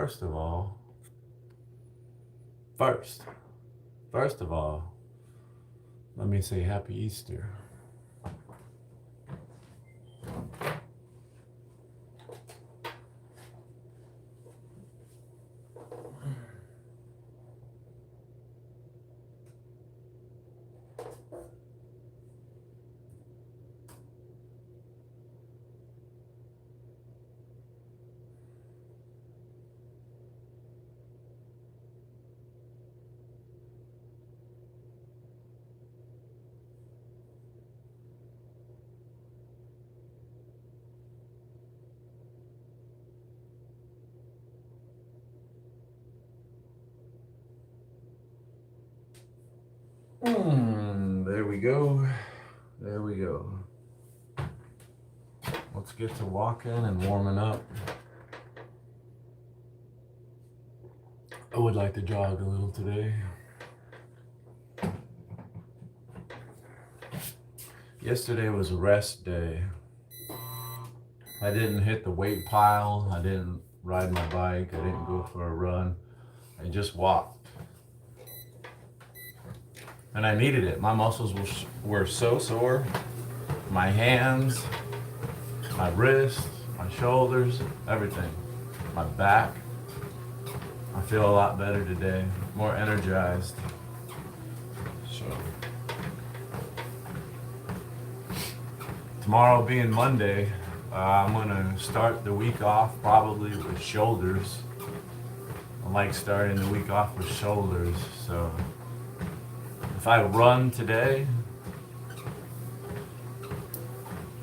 First of all, first, first of all, let me say Happy Easter. There we go. There we go. Let's get to walking and warming up. I would like to jog a little today. Yesterday was a rest day. I didn't hit the weight pile. I didn't ride my bike. I didn't go for a run. I just walked. And I needed it. My muscles were so sore. My hands, my wrists, my shoulders, everything. My back. I feel a lot better today. More energized. So tomorrow being Monday, I'm gonna start the week off probably with shoulders. I like starting the week off with shoulders. So if I run today,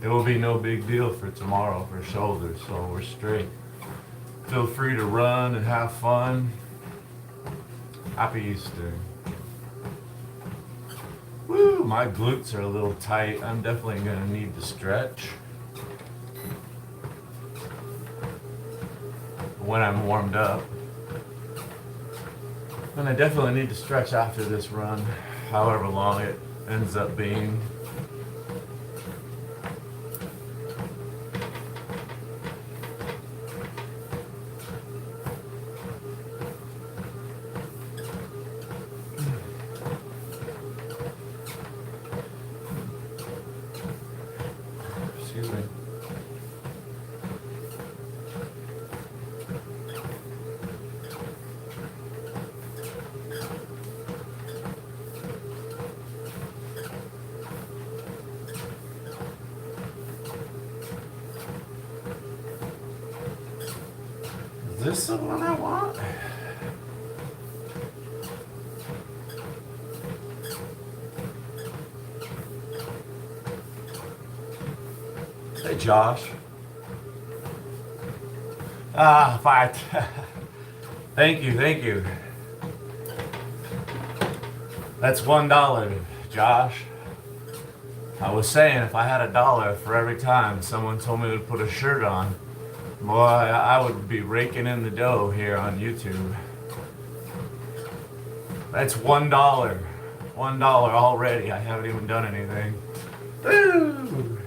it will be no big deal for tomorrow for shoulders, so we're straight. Feel free to run and have fun. Happy Easter. Woo, my glutes are a little tight. I'm definitely gonna need to stretch when I'm warmed up. And I definitely need to stretch after this run, however long it ends up being. Excuse me. Is this the one I want? Hey, Josh. Fine. Thank you, thank you. That's $1, Josh. I was saying if I had $1 for every time someone told me to put a shirt on, boy, I would be raking in the dough here on YouTube. That's $1. $1 already. I haven't even done anything. Woo!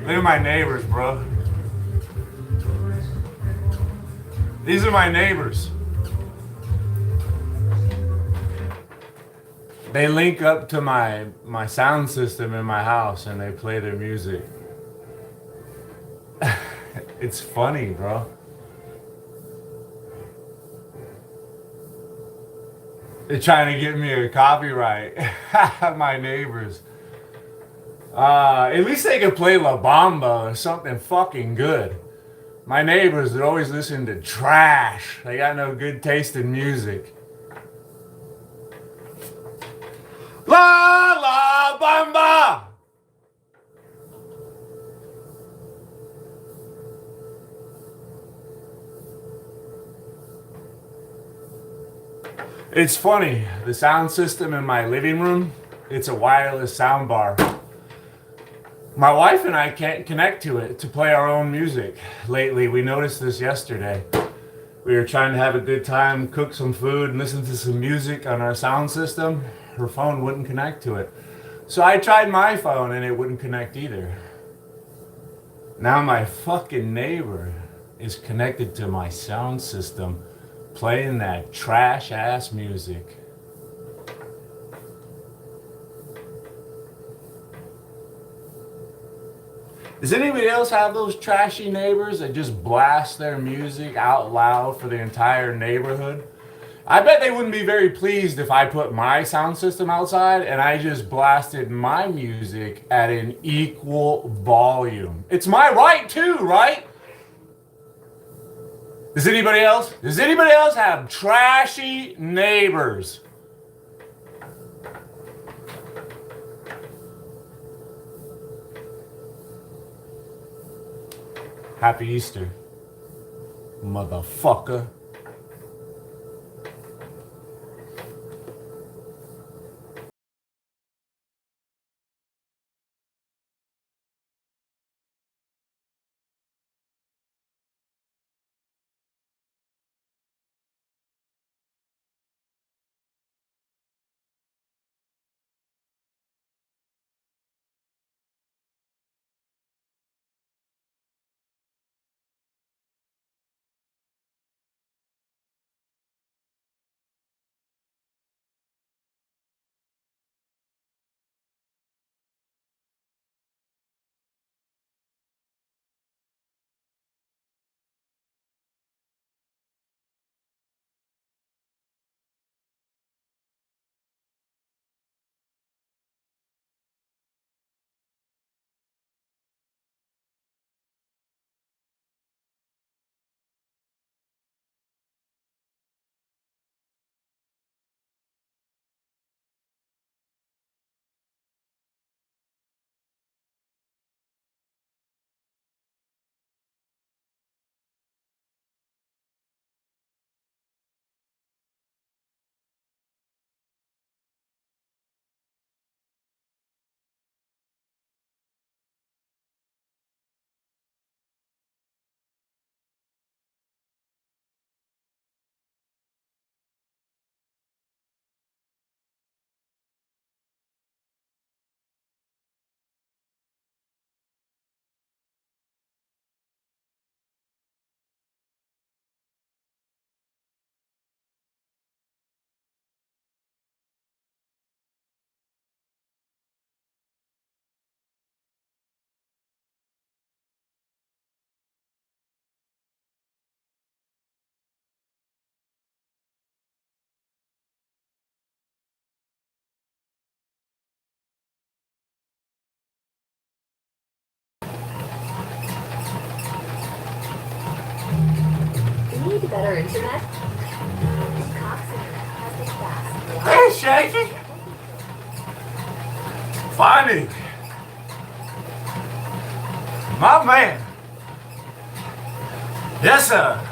Look at my neighbors, bro. These are my neighbors. They link up to my sound system in my house and they play their music. It's funny, bro. They're trying to get me a copyright. My neighbors. At least they could play La Bamba or something fucking good. My neighbors, they're always listening to trash. They got no good taste in music. La La Bamba! It's funny, the sound system in my living room, it's a wireless sound bar. My wife and I can't connect to it to play our own music. Lately, we noticed this yesterday. We were trying to have a good time, cook some food, and listen to some music on our sound system. Her phone wouldn't connect to it. So I tried my phone and it wouldn't connect either. Now my fucking neighbor is connected to my sound system playing that trash ass music. Does anybody else have those trashy neighbors that just blast their music out loud for the entire neighborhood? I bet they wouldn't be very pleased if I put my sound system outside and I just blasted my music at an equal volume. It's my right too, right? Does anybody else? Does anybody else have trashy neighbors? Happy Easter, motherfucker. Need better internet? Cox Internet has the fast. Hey, Shaky. Funny. My man. Yes, sir.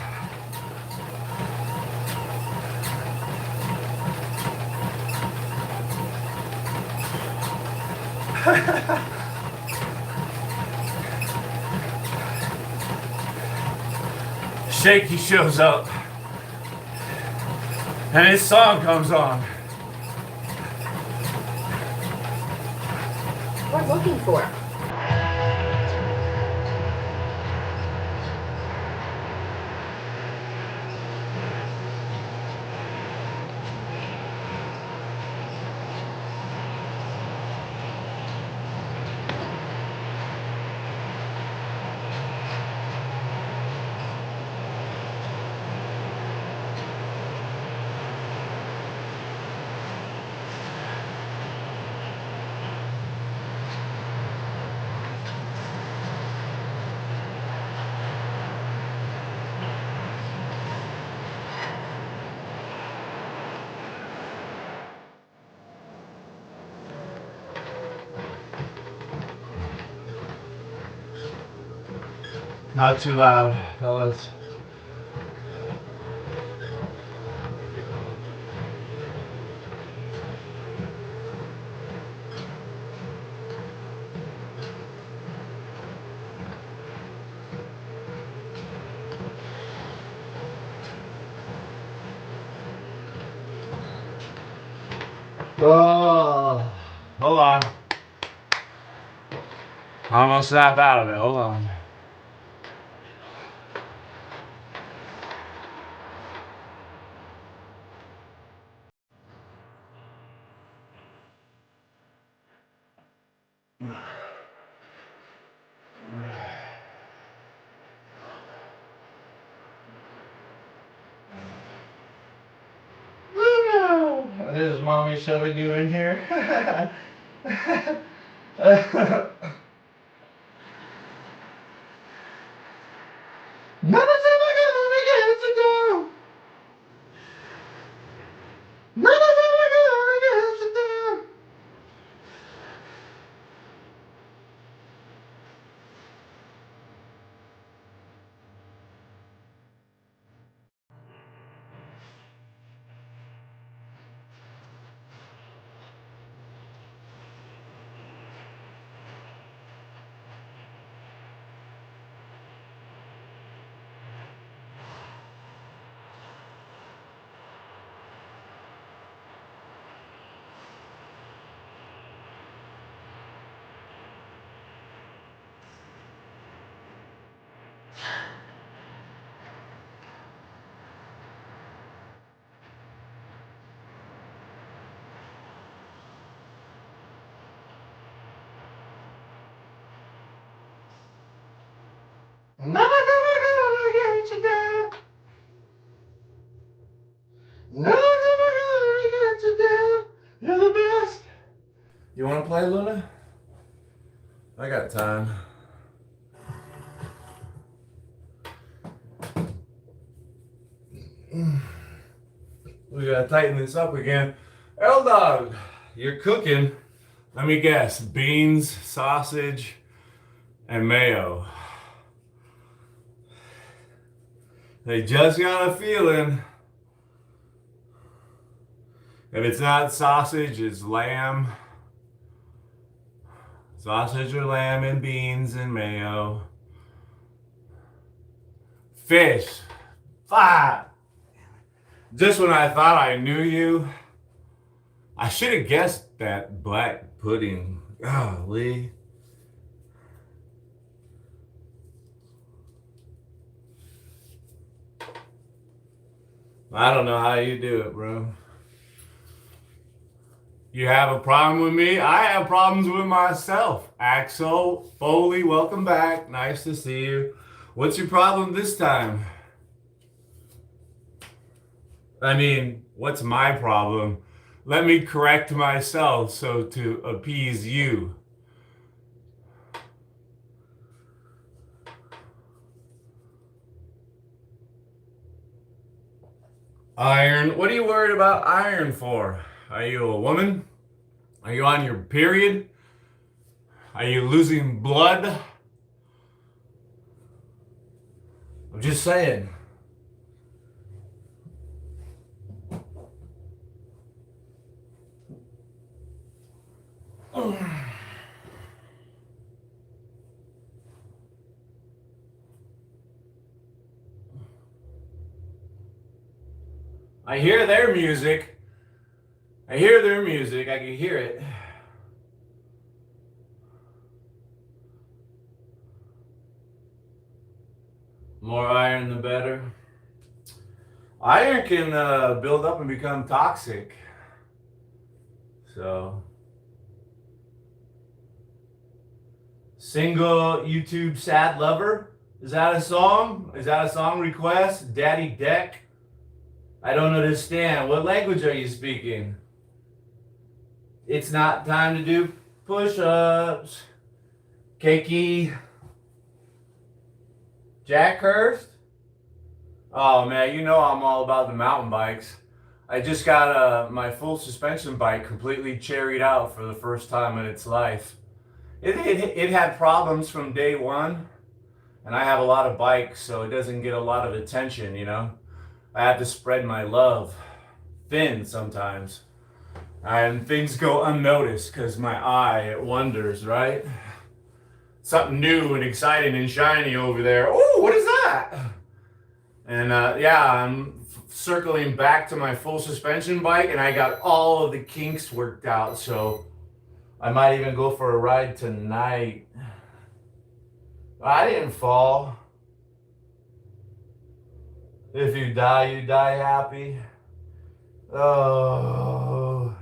Shaky shows up and his song comes on. We're looking for. Not too loud, fellas. Oh, hold on. I almost snapped out of it. Hold on. This is mommy shoving you in here. None of them are gonna get to do. None of them are gonna get to do. None of them are gonna get you down. None of them are gonna get you down. You're the best. You wanna play, Luna? I got time. We gotta tighten this up again. L Dog, you're cooking. Let me guess, beans, sausage, and mayo. They just got a feeling. If it's not sausage, it's lamb. Sausage or lamb and beans and mayo. Fish. 5. Just when I thought I knew you, I should have guessed that black pudding. Golly. I don't know how you do it, bro. You have a problem with me? I have problems with myself. Axel Foley, welcome back. Nice to see you. What's your problem this time? I mean, what's my problem? Let me correct myself so to appease you. Iron. What are you worried about iron for? Are you a woman? Are you on your period? Are you losing blood? I'm just saying. I hear their music. I hear their music. I can hear it. More iron, the better. Iron can build up and become toxic. So, single YouTube sad lover. Is that a song? Is that a song request? Daddy Deck? I don't understand. What language are you speaking? It's not time to do push-ups. Cakey. Jack Hurst? Oh man, you know I'm all about the mountain bikes. I just got my full suspension bike completely cherried out for the first time in its life. It had problems from day one, and I have a lot of bikes, so it doesn't get a lot of attention, you know. I have to spread my love thin sometimes. And things go unnoticed because my eye, it wonders, right? Something new and exciting and shiny over there. Oh, what is that? And yeah, I'm circling back to my full suspension bike, and I got all of the kinks worked out, so I might even go for a ride tonight. I didn't fall. If you die happy. Oh.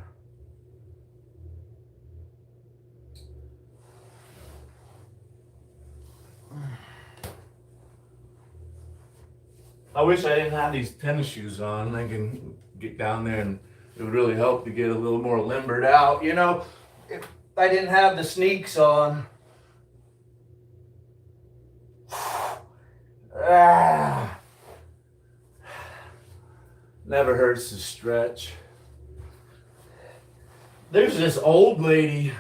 I wish I didn't have these tennis shoes on. I can get down there and It would really help to get a little more limbered out. You know, if I didn't have the sneaks on. Never hurts to stretch. There's this old lady.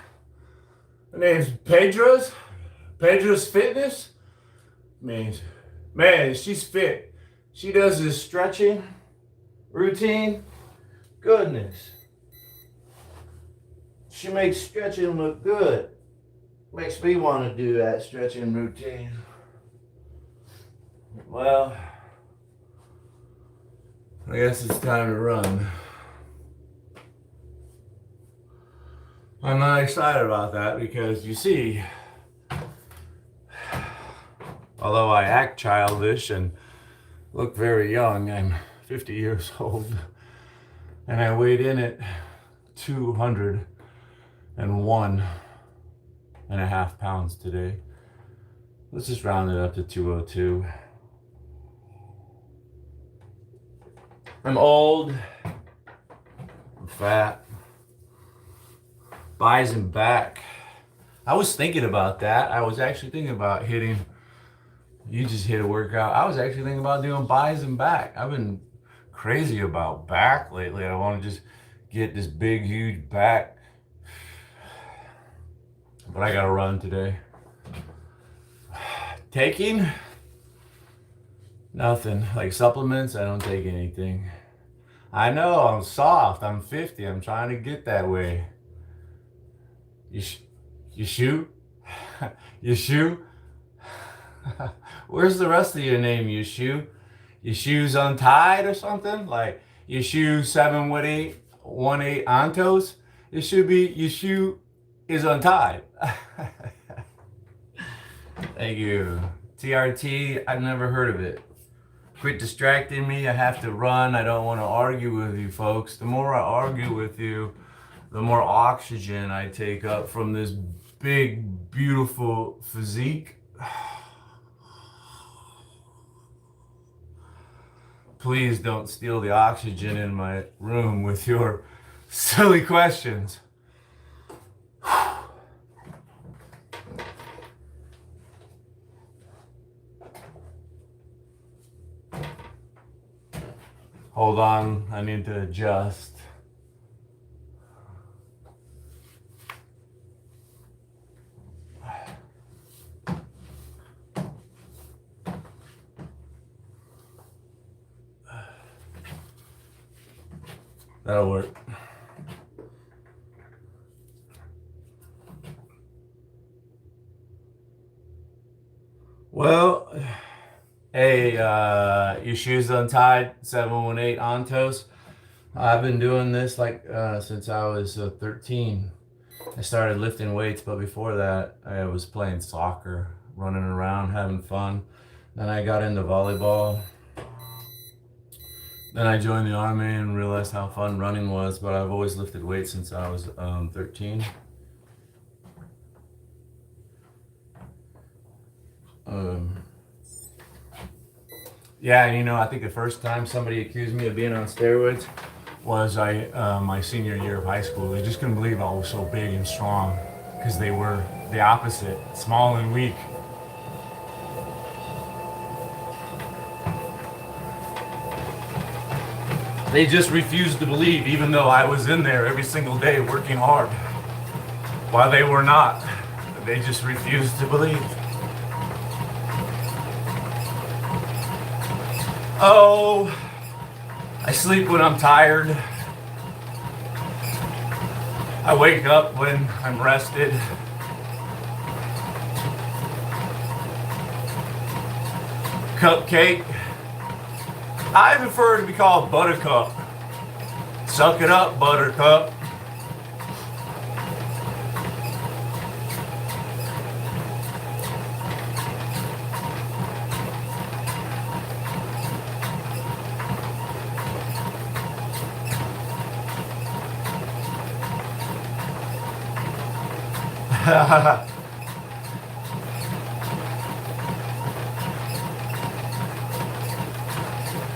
Her name's Pedra's Fitness. Man, she's fit. She does this stretching routine. Goodness. She makes stretching look good. Makes me want to do that stretching routine. Well, I guess it's time to run. I'm not excited about that because you see, although I act childish and look very young, I'm 50 years old and I weighed in at 201.5 pounds today. Let's just round it up to 202. I'm old, I'm fat, buys and back. I was thinking about that. I was actually thinking about hitting, you just hit a workout. I was actually thinking about doing buys and back. I've been crazy about back lately. I want to just get this big, huge back. But I gotta run today. Taking? Nothing. Like supplements, I don't take anything. I know, I'm soft. I'm 50. I'm trying to get that way. You shoot? You shoot? Where's the rest of your name, you shoe? Your shoes untied or something? Like your shoe 718 ontos? It should be your shoe is untied. Thank you. TRT, I've never heard of it. Quit distracting me. I have to run. I don't want to argue with you folks. The more I argue with you, the more oxygen I take up from this big, beautiful physique. Please don't steal the oxygen in my room with your silly questions. Hold on, I need to adjust. That'll work. Well, hey, your shoes untied, 718 ontos. I've been doing this like since I was 13. I started lifting weights, but before that, I was playing soccer, running around, having fun. Then I got into volleyball. Then I joined the army and realized how fun running was, but I've always lifted weights since I was 13. Yeah, and you know, I think the first time somebody accused me of being on steroids was my senior year of high school. They just couldn't believe I was so big and strong because they were the opposite, small and weak. They just refused to believe, even though I was in there every single day working hard. While they were not, they just refused to believe. Oh, I sleep when I'm tired. I wake up when I'm rested. Cupcake. I prefer to be called Buttercup. Suck it up, Buttercup.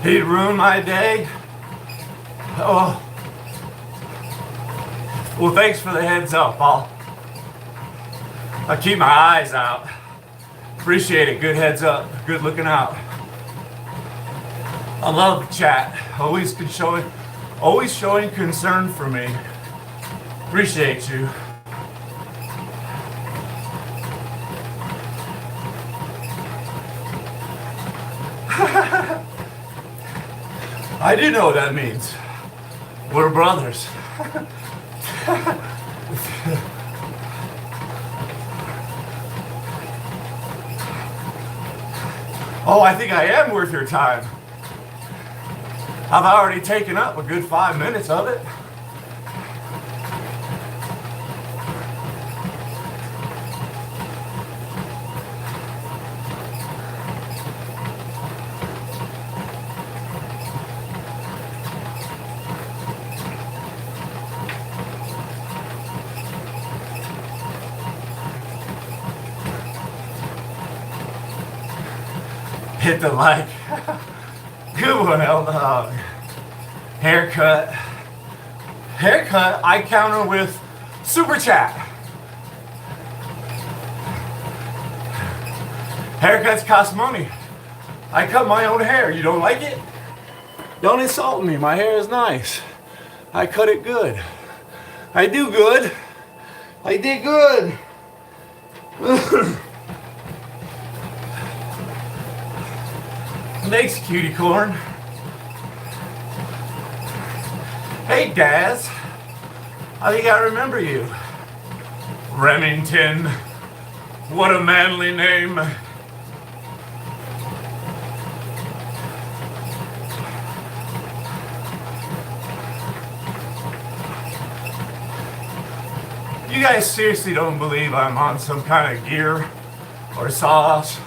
He'd ruin my day. Oh, Well, thanks for the heads up. I'll keep my eyes out. Appreciate it. Good heads up. Good looking out. I love the chat. Always showing concern for me. Appreciate you. I do know what that means. We're brothers. Oh, I think I am worth your time. I've already taken up a good 5 minutes of it. Hit the like. Good one, L-Dog. Haircut. Haircut, I counter with super chat. Haircuts cost money. I cut my own hair. You don't like it? Don't insult me. My hair is nice. I cut it good. I do good. I did good. Thanks, cutie corn. Hey, Daz. I think I remember you. Remington. What a manly name. You guys seriously don't believe I'm on some kind of gear or sauce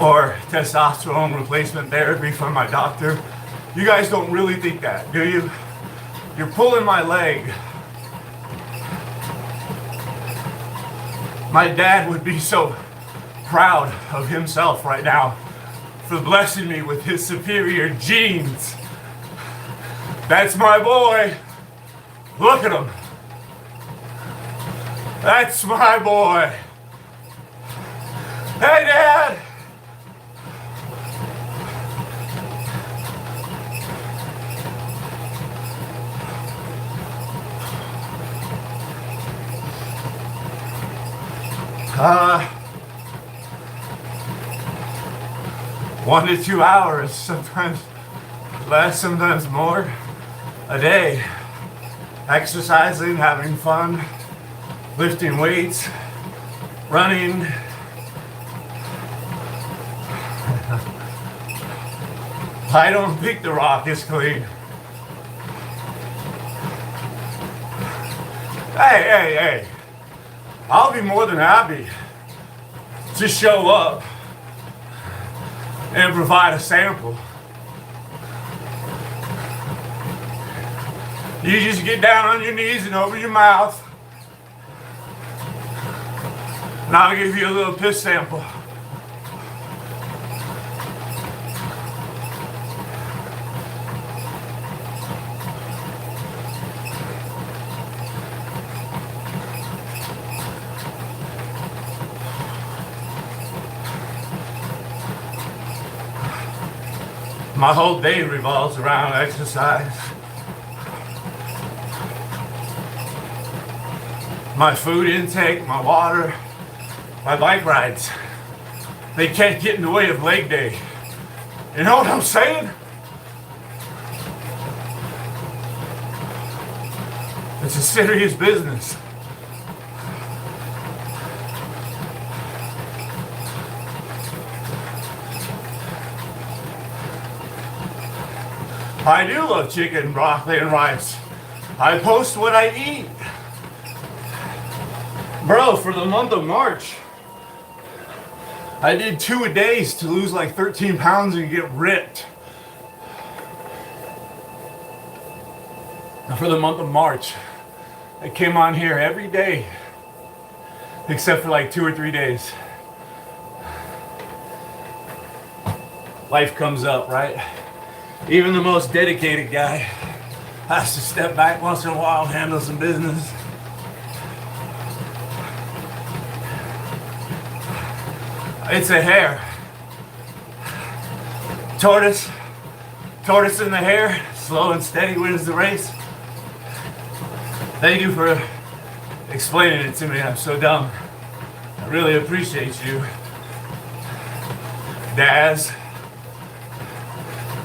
or testosterone replacement therapy from my doctor? You guys don't really think that, do you? You're pulling my leg. My dad would be so proud of himself right now for blessing me with his superior genes. That's my boy. Look at him. That's my boy. Hey, Dad. One to 2 hours, sometimes less, sometimes more, a day. Exercising, having fun, lifting weights, running. I don't think the rock is clean. Hey. I'll be more than happy to show up and provide a sample. You just get down on your knees and open your mouth, and I'll give you a little piss sample. My whole day revolves around exercise. My food intake, my water, my bike rides. They can't get in the way of leg day. You know what I'm saying? It's a serious business. I do love chicken, broccoli, and rice. I post what I eat. Bro, for the month of March, I did 2 a days to lose like 13 pounds and get ripped. For the month of March, I came on here every day, except for like 2 or 3 days. Life comes up, right? Even the most dedicated guy has to step back once in a while and handle some business. It's a hare. Tortoise in the hare, slow and steady wins the race. Thank you for explaining it to me. I'm so dumb. I really appreciate you, Daz.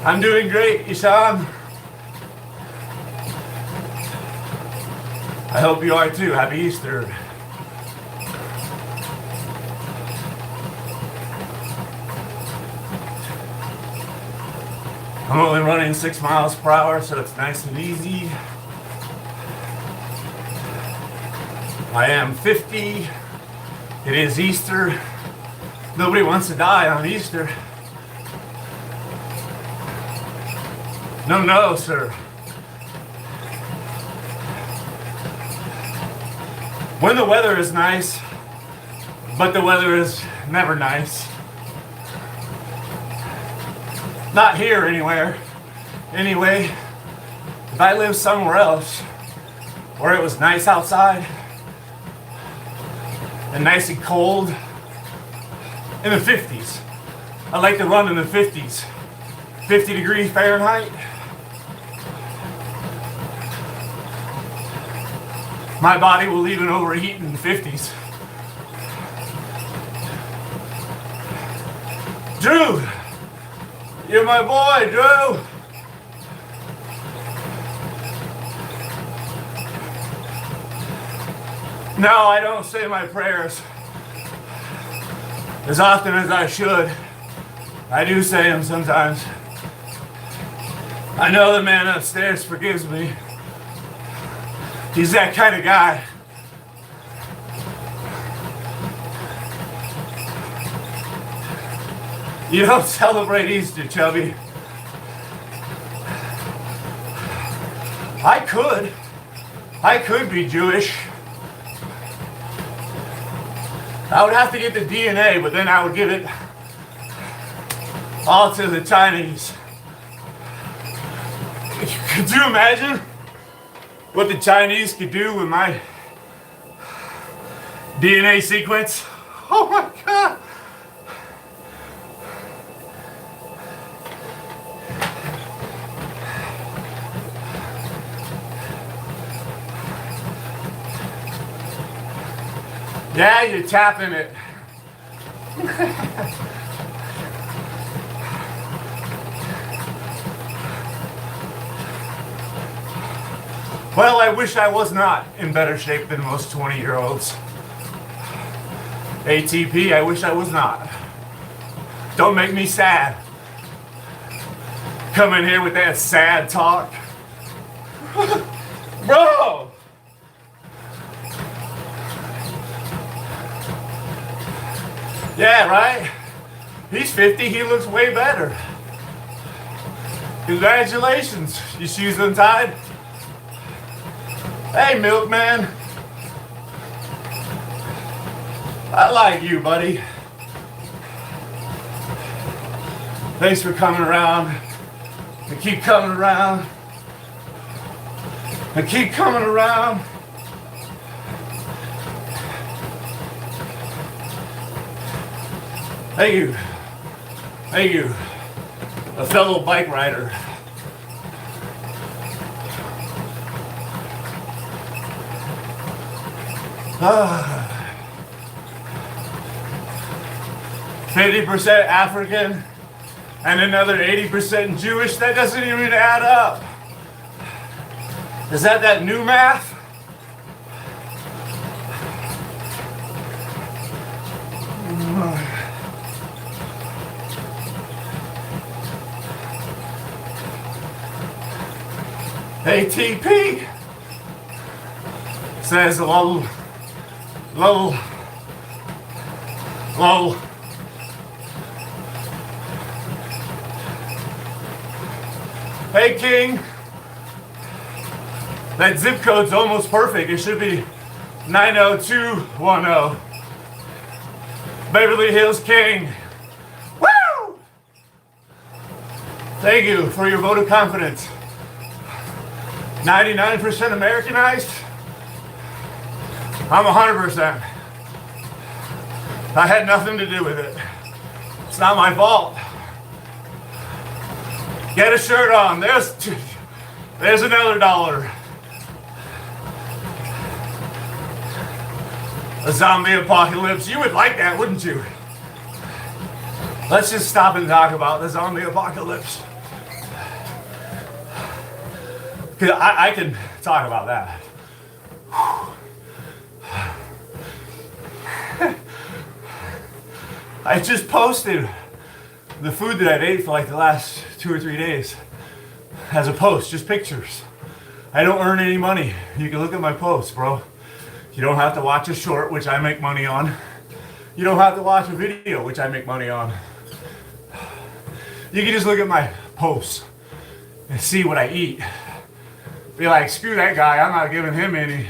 I'm doing great, Ishan. I hope you are too. Happy Easter. I'm only running 6 miles per hour, so it's nice and easy. I am 50. It is Easter. Nobody wants to die on Easter. No, sir. When the weather is nice, but the weather is never nice. Not here anywhere. Anyway, if I lived somewhere else where it was nice outside and nice and cold in the 50s, I like to run in the 50s, 50 degrees Fahrenheit. My body will even overheat in the 50s. Drew! You're my boy, Drew! No, I don't say my prayers as often as I should. I do say them sometimes. I know the man upstairs forgives me. He's that kind of guy. You don't celebrate Easter, Chubby. I could be Jewish. I would have to get the DNA, but then I would give it all to the Chinese. Could you imagine what the Chinese could do with my DNA sequence? Oh my God. Yeah, you're tapping it. Well, I wish I was not in better shape than most 20-year-olds. ATP, I wish I was not. Don't make me sad. Come in here with that sad talk. Bro! Yeah, right? He's 50, he looks way better. Congratulations, your shoes untied? Hey, milkman. I like you, buddy. Thanks for coming around. And keep coming around. And keep coming around. Thank you. Thank you. A fellow bike rider. Ah. 50% African and another 80% Jewish. That doesn't even add up. Is that new math? ATP says lol. Hey King, that zip code's almost perfect. It should be 90210. Beverly Hills King. Woo! Thank you for your vote of confidence. 99% Americanized. I'm 100%. I had nothing to do with it. It's not my fault. Get a shirt on. There's another $1. A zombie apocalypse. You would like that, wouldn't you? Let's just stop and talk about the zombie apocalypse. Because I can talk about that. I just posted the food that I've ate for like the last 2 or 3 days as a post, just pictures. I don't earn any money. You can look at my posts, bro. You don't have to watch a short, which I make money on. You don't have to watch a video, which I make money on. You can just look at my posts and see what I eat. Be like, screw that guy, I'm not giving him any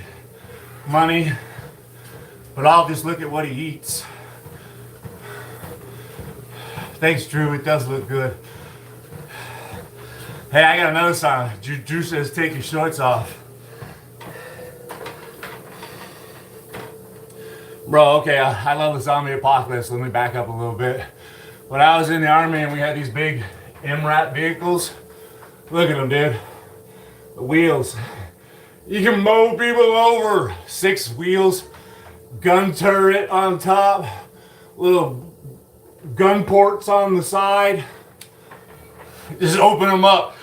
money, but I'll just look at what he eats. Thanks, Drew, it does look good. Hey, I got another song. Drew says, take your shorts off. Bro, okay, I love the zombie apocalypse. Let me back up a little bit. When I was in the army and we had these big MRAP vehicles, look at them, dude. The wheels. You can mow people over. 6 wheels, gun turret on top, little gun ports on the side. Just open them up.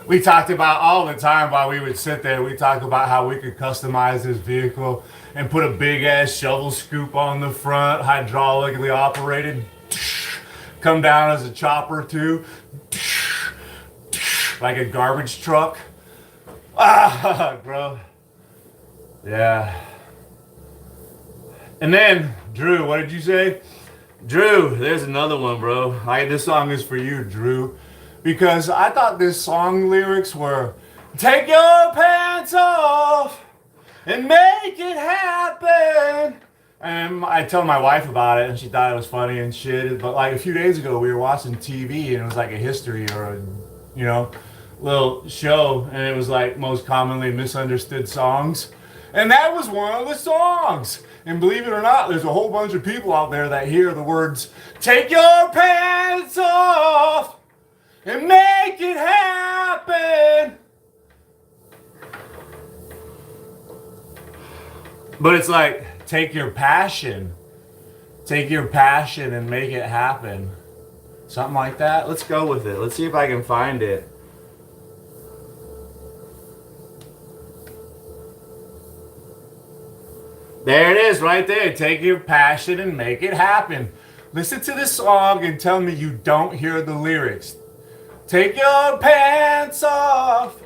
We talked about all the time while we would sit there. We talked about how we could customize this vehicle and put a big ass shovel scoop on the front, hydraulically operated. Come down as a chopper too, like a garbage truck. Ah, bro. Yeah. And then, Drew, what did you say? Drew, there's another one, bro. This song is for you, Drew. Because I thought this song lyrics were, take your pants off and make it happen. And I told my wife about it and she thought it was funny and shit. But like a few days ago, we were watching TV and it was like a history or a, little show. And it was like most commonly misunderstood songs. And that was one of the songs. And believe it or not, there's a whole bunch of people out there that hear the words, take your pants off and make it happen. But it's like, take your passion and make it happen. Something like that. Let's go with it. Let's see if I can find it. There it is right there. Take your passion and make it happen. Listen to this song and tell me you don't hear the lyrics. Take your pants off.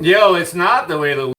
Yo, it's not the way the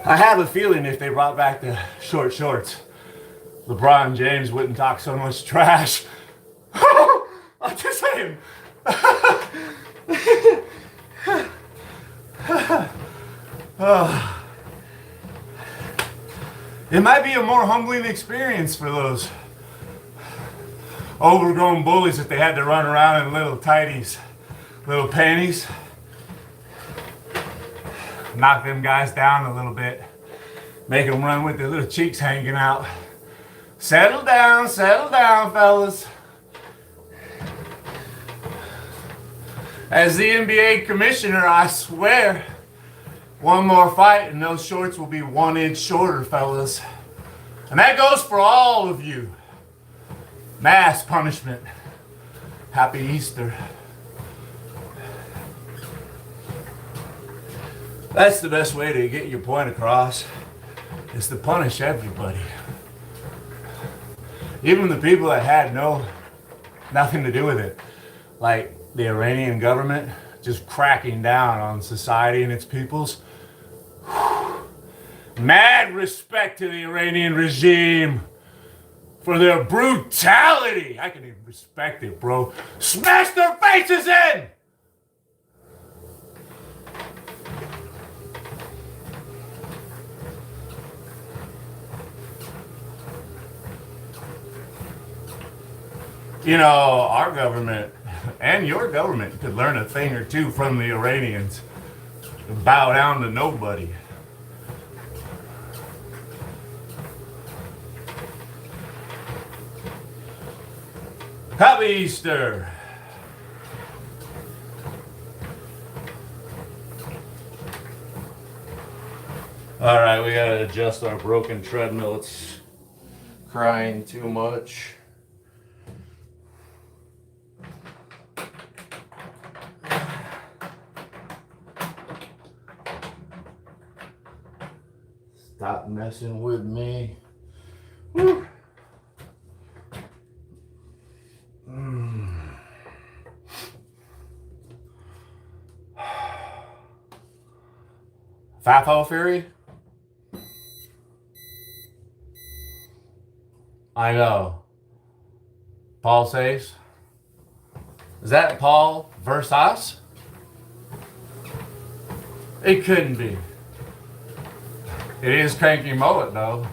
I have a feeling if they brought back the short shorts, LeBron James wouldn't talk so much trash. I'm just saying. It might be a more humbling experience for those overgrown bullies if they had to run around in little tighties, little panties. Knock them guys down a little bit. Make them run with their little cheeks hanging out. Settle down, fellas. As the NBA commissioner, I swear, one more fight and those shorts will be 1 inch shorter, fellas. And that goes for all of you. Mass punishment. Happy Easter. That's the best way to get your point across, is to punish everybody. Even the people that had nothing to do with it. Like the Iranian government just cracking down on society and its peoples. Mad respect to the Iranian regime for their brutality. I can even respect it, bro. Smash their faces in! You know, our government and your government could learn a thing or two from the Iranians. Bow down to nobody. Happy Easter! All right, we gotta adjust our broken treadmill. It's crying too much. Stop messing with me. Woo. Fafo Fury? I know. Paul says. Is that Paul versus? It couldn't be. It is Cranky Mullet, though.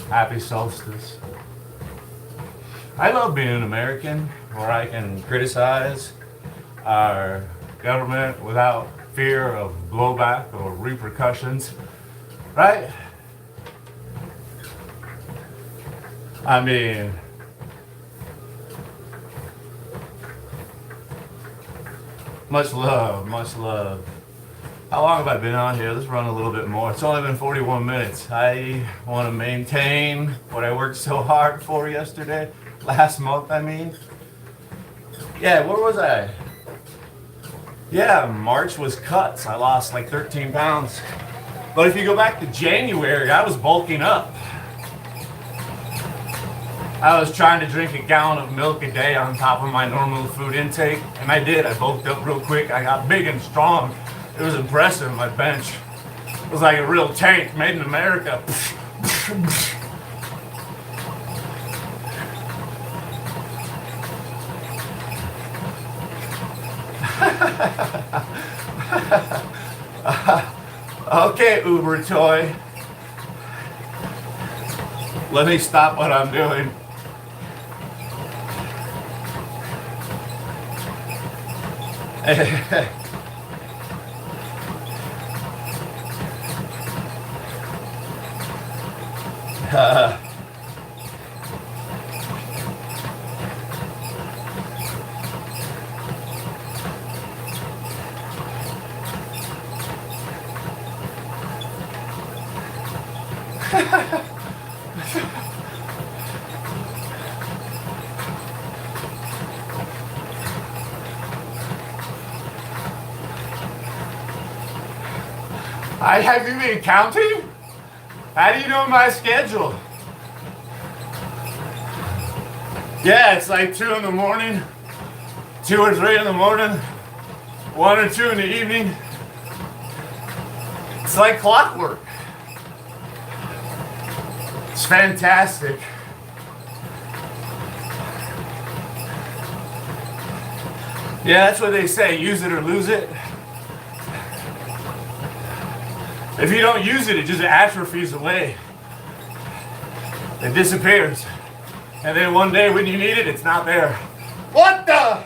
Happy solstice. I love being an American, where I can criticize our government without fear of blowback or repercussions, right? I mean, much love, much love. How long have I been on here? Let's run a little bit more. It's only been 41 minutes. I want to maintain what I worked so hard for yesterday. Last month, I mean. Yeah, where was I? Yeah, March was cuts. I lost like 13 pounds. But if you go back to January, I was bulking up. I was trying to drink a gallon of milk a day on top of my normal food intake, and I did. I bulked up real quick. I got big and strong. It was impressive, my bench. It was like a real tank made in America. Okay, Uber toy. Let me stop what I'm doing. Have you been counting? How do you know my schedule? Yeah, it's like 2 in the morning, 2 or 3 in the morning. 1 or 2 in the evening. It's like clockwork. It's fantastic. Yeah, that's what they say, use it or lose it. If you don't use it, it just atrophies away. It disappears. And then one day when you need it, it's not there. What the?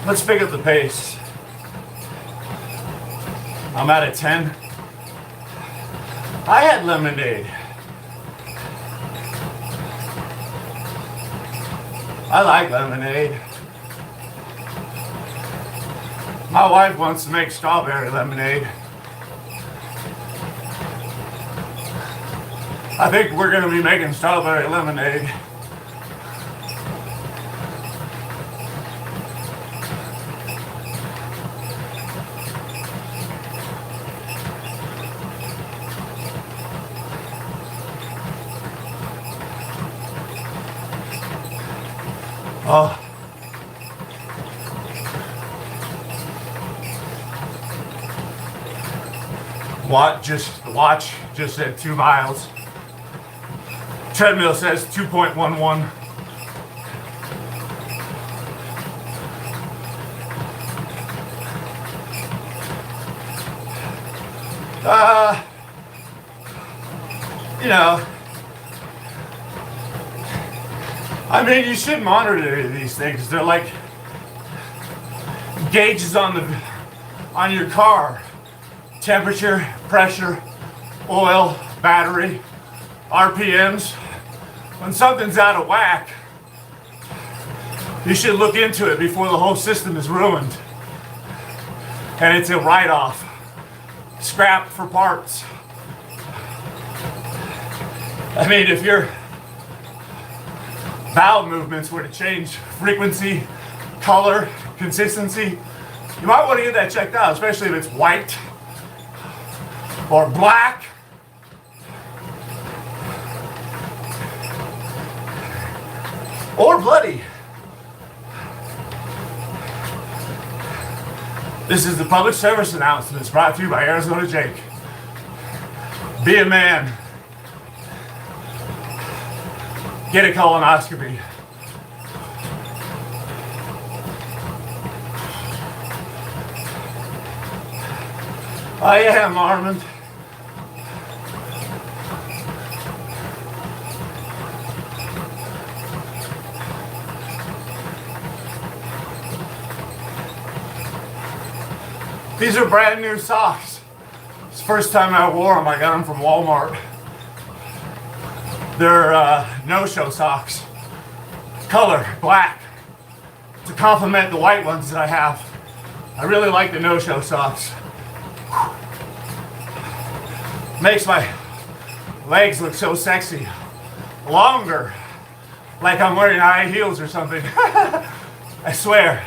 Let's pick up the pace. I'm at a 10. I had lemonade. I like lemonade. My wife wants to make strawberry lemonade. I think we're going to be making strawberry lemonade. Oh. Watch just said 2 miles. Treadmill says 2.11. You know, I mean, you should monitor these things. They're like gauges on your car. Temperature, pressure, oil, battery, RPMs. When something's out of whack, you should look into it before the whole system is ruined. And it's a write-off. Scrap for parts. I mean, if your valve movements were to change frequency, color, consistency, you might want to get that checked out, especially if it's white or black. Or bloody. This is the public service announcement. It's brought to you by Arizona Jake. Be a man. Get a colonoscopy. I am, Armand. These are brand new socks. It's the first time I wore them. I got them from Walmart. They're no-show socks. Color, black. To complement the white ones that I have. I really like the no-show socks. Makes my legs look so sexy. Longer. Like I'm wearing high heels or something. I swear.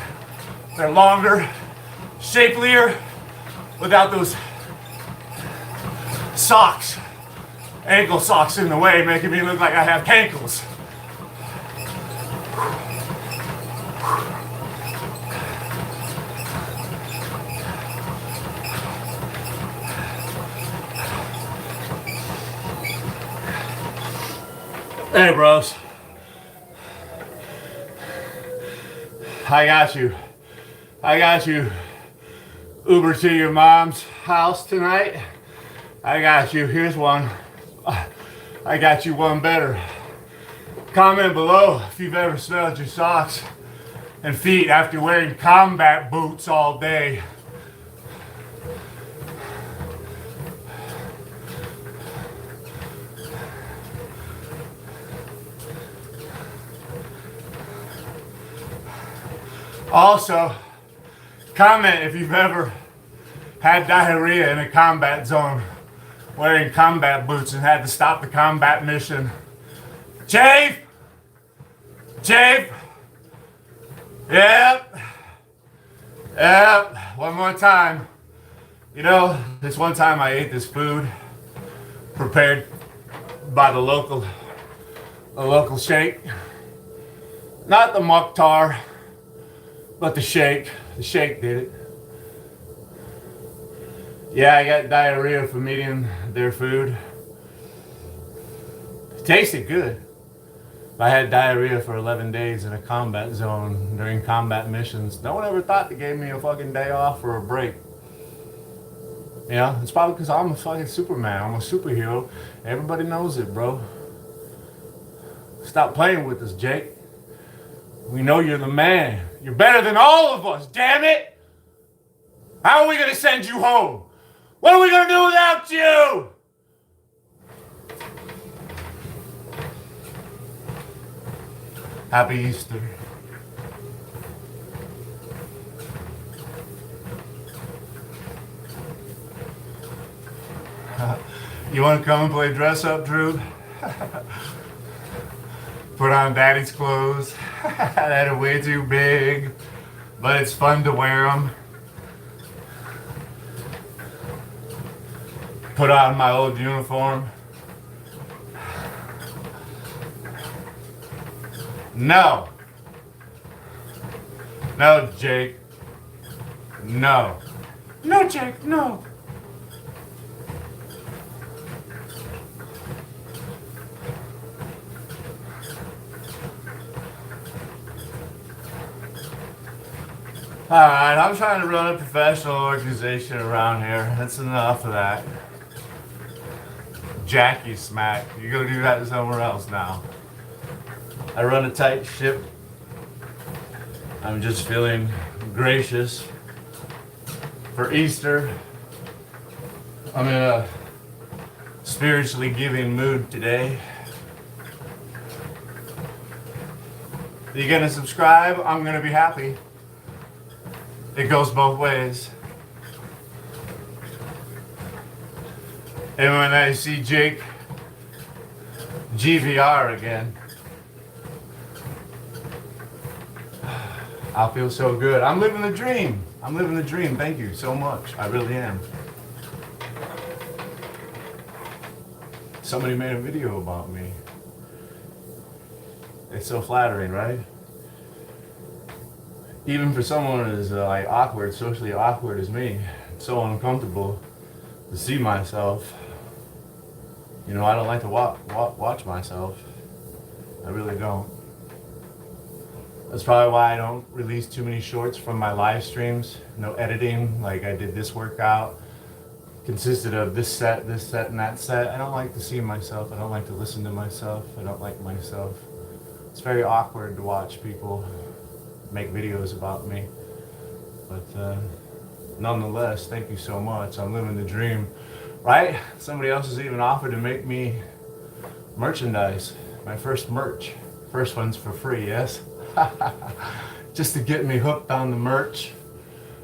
They're longer, shapelier, without those socks. Ankle socks in the way, making me look like I have cankles. Hey, bros. I got you. I got you. Uber to your mom's house tonight. I got you. Here's one. I got you one better. Comment below if you've ever smelled your socks and feet after wearing combat boots all day. Also, comment if you've ever had diarrhea in a combat zone wearing combat boots and had to stop the combat mission. Chief! Chief! Yep. Yep. One more time. You know, this one time I ate this food prepared by the local sheikh. Not the mukhtar, but the sheikh. The sheikh did it. Yeah, I got diarrhea from eating their food. It tasted good. I had diarrhea for 11 days in a combat zone during combat missions. No one ever thought they gave me a fucking day off or a break. You know, it's probably because I'm a fucking Superman. I'm a superhero. Everybody knows it, bro. Stop playing with us, Jake. We know you're the man. You're better than all of us, damn it! How are we gonna send you home? What are we gonna do without you? Happy Easter. You want to come and play dress up, Drew? Put on daddy's clothes that are way too big, but it's fun to wear them. Put on my old uniform. No. No, Jake. No. No, Jake, no. Alright, I'm trying to run a professional organization around here. That's enough of that. Jackie smack. You go do that somewhere else now. I run a tight ship. I'm just feeling gracious for Easter. I'm in a spiritually giving mood today. You gonna subscribe? I'm gonna be happy. It goes both ways. And when I see Jake GVR again, I'll feel so good. I'm living the dream. I'm living the dream. Thank you so much. I really am. Somebody made a video about me. It's so flattering, right? Even for someone as like awkward, socially awkward as me, it's so uncomfortable to see myself. You know, I don't like to watch myself. I really don't. That's probably why I don't release too many shorts from my live streams. No editing, like I did this workout. Consisted of this set, and that set. I don't like to see myself. I don't like to listen to myself. I don't like myself. It's very awkward to watch people make videos about me. But nonetheless, thank you so much. I'm living the dream. Right? Somebody else has even offered to make me merchandise. My first merch. First one's for free, yes? Just to get me hooked on the merch.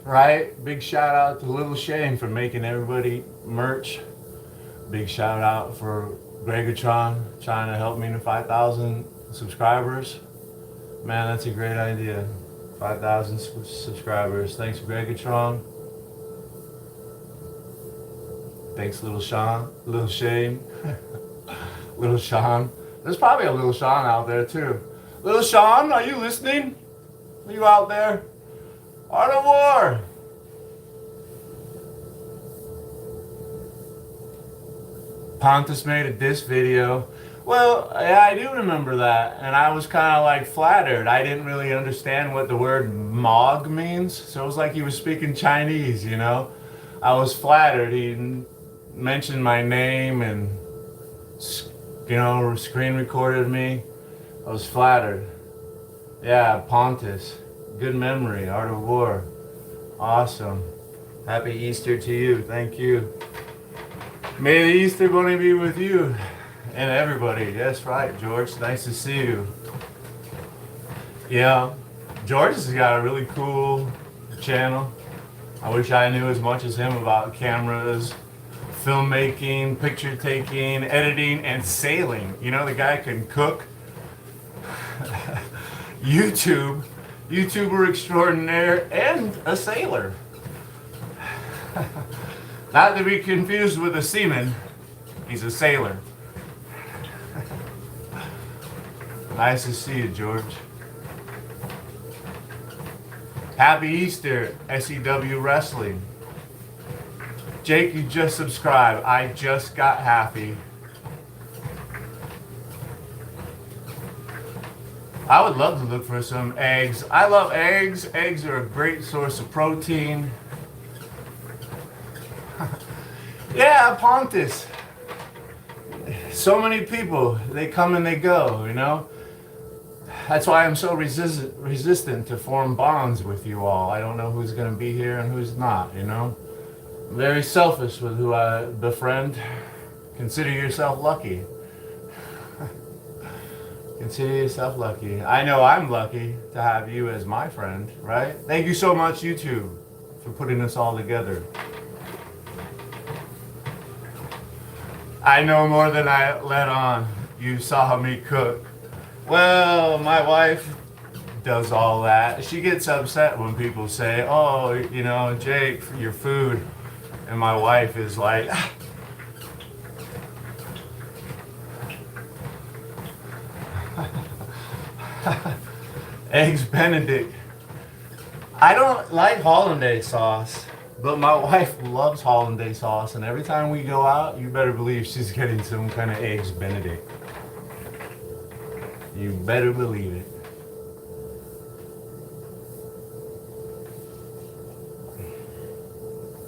Right? Big shout out to Little Shane for making everybody merch. Big shout out for Gregatron trying to help me to 5,000 subscribers. Man, that's a great idea. 5,000 subscribers. Thanks, Gregatron. Thanks, Little Sean, Little Shane, Little Sean. There's probably a Little Sean out there too. Little Sean, are you listening? Are you out there? Art of War. Pontus made a diss video. Well, yeah, I do remember that, and I was kind of like flattered. I didn't really understand what the word Mog means, so it was like he was speaking Chinese, you know? I was flattered. He mentioned my name and, you know, screen recorded me. I was flattered. Yeah, Pontus. Good memory. Art of War. Awesome. Happy Easter to you. Thank you. May the Easter Bunny be with you and everybody. That's right, George. Nice to see you. Yeah, George has got a really cool channel. I wish I knew as much as him about cameras, filmmaking, picture taking, editing, and sailing. You know, the guy can cook. YouTuber extraordinaire, and a sailor. Not to be confused with a seaman. He's a sailor. Nice to see you, George. Happy Easter, SEW Wrestling. Jake, you just subscribed. I just got happy. I would love to look for some eggs. I love eggs. Eggs are a great source of protein. Yeah, Pontus. So many people, they come and they go, you know? That's why I'm so resistant to form bonds with you all. I don't know who's going to be here and who's not, you know? I'm very selfish with who I befriend. Consider yourself lucky. Consider yourself lucky. I know I'm lucky to have you as my friend, right? Thank you so much, YouTube, for putting this all together. I know more than I let on. You saw me cook. Well, my wife does all that. She gets upset when people say, oh, you know, Jake, for your food. And my wife is like, Eggs Benedict. I don't like hollandaise sauce, but my wife loves hollandaise sauce, and every time we go out, you better believe she's getting some kind of Eggs Benedict. You better believe it.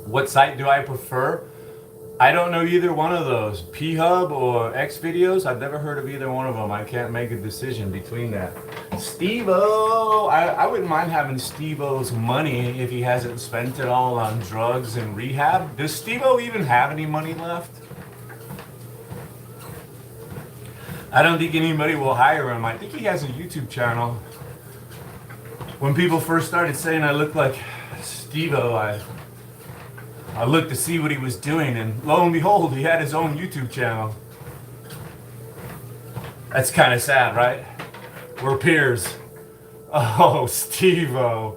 What site do I prefer? I don't know either one of those. P-Hub or X-Videos, I've never heard of either one of them. I can't make a decision between that. Steve-O! I wouldn't mind having Steve-O's money if he hasn't spent it all on drugs and rehab. Does Steve-O even have any money left? I don't think anybody will hire him. I think he has a YouTube channel. When people first started saying I looked like Steve-O, I looked to see what he was doing, and lo and behold, he had his own YouTube channel. That's kind of sad, right? We're peers. Oh, Steve-O.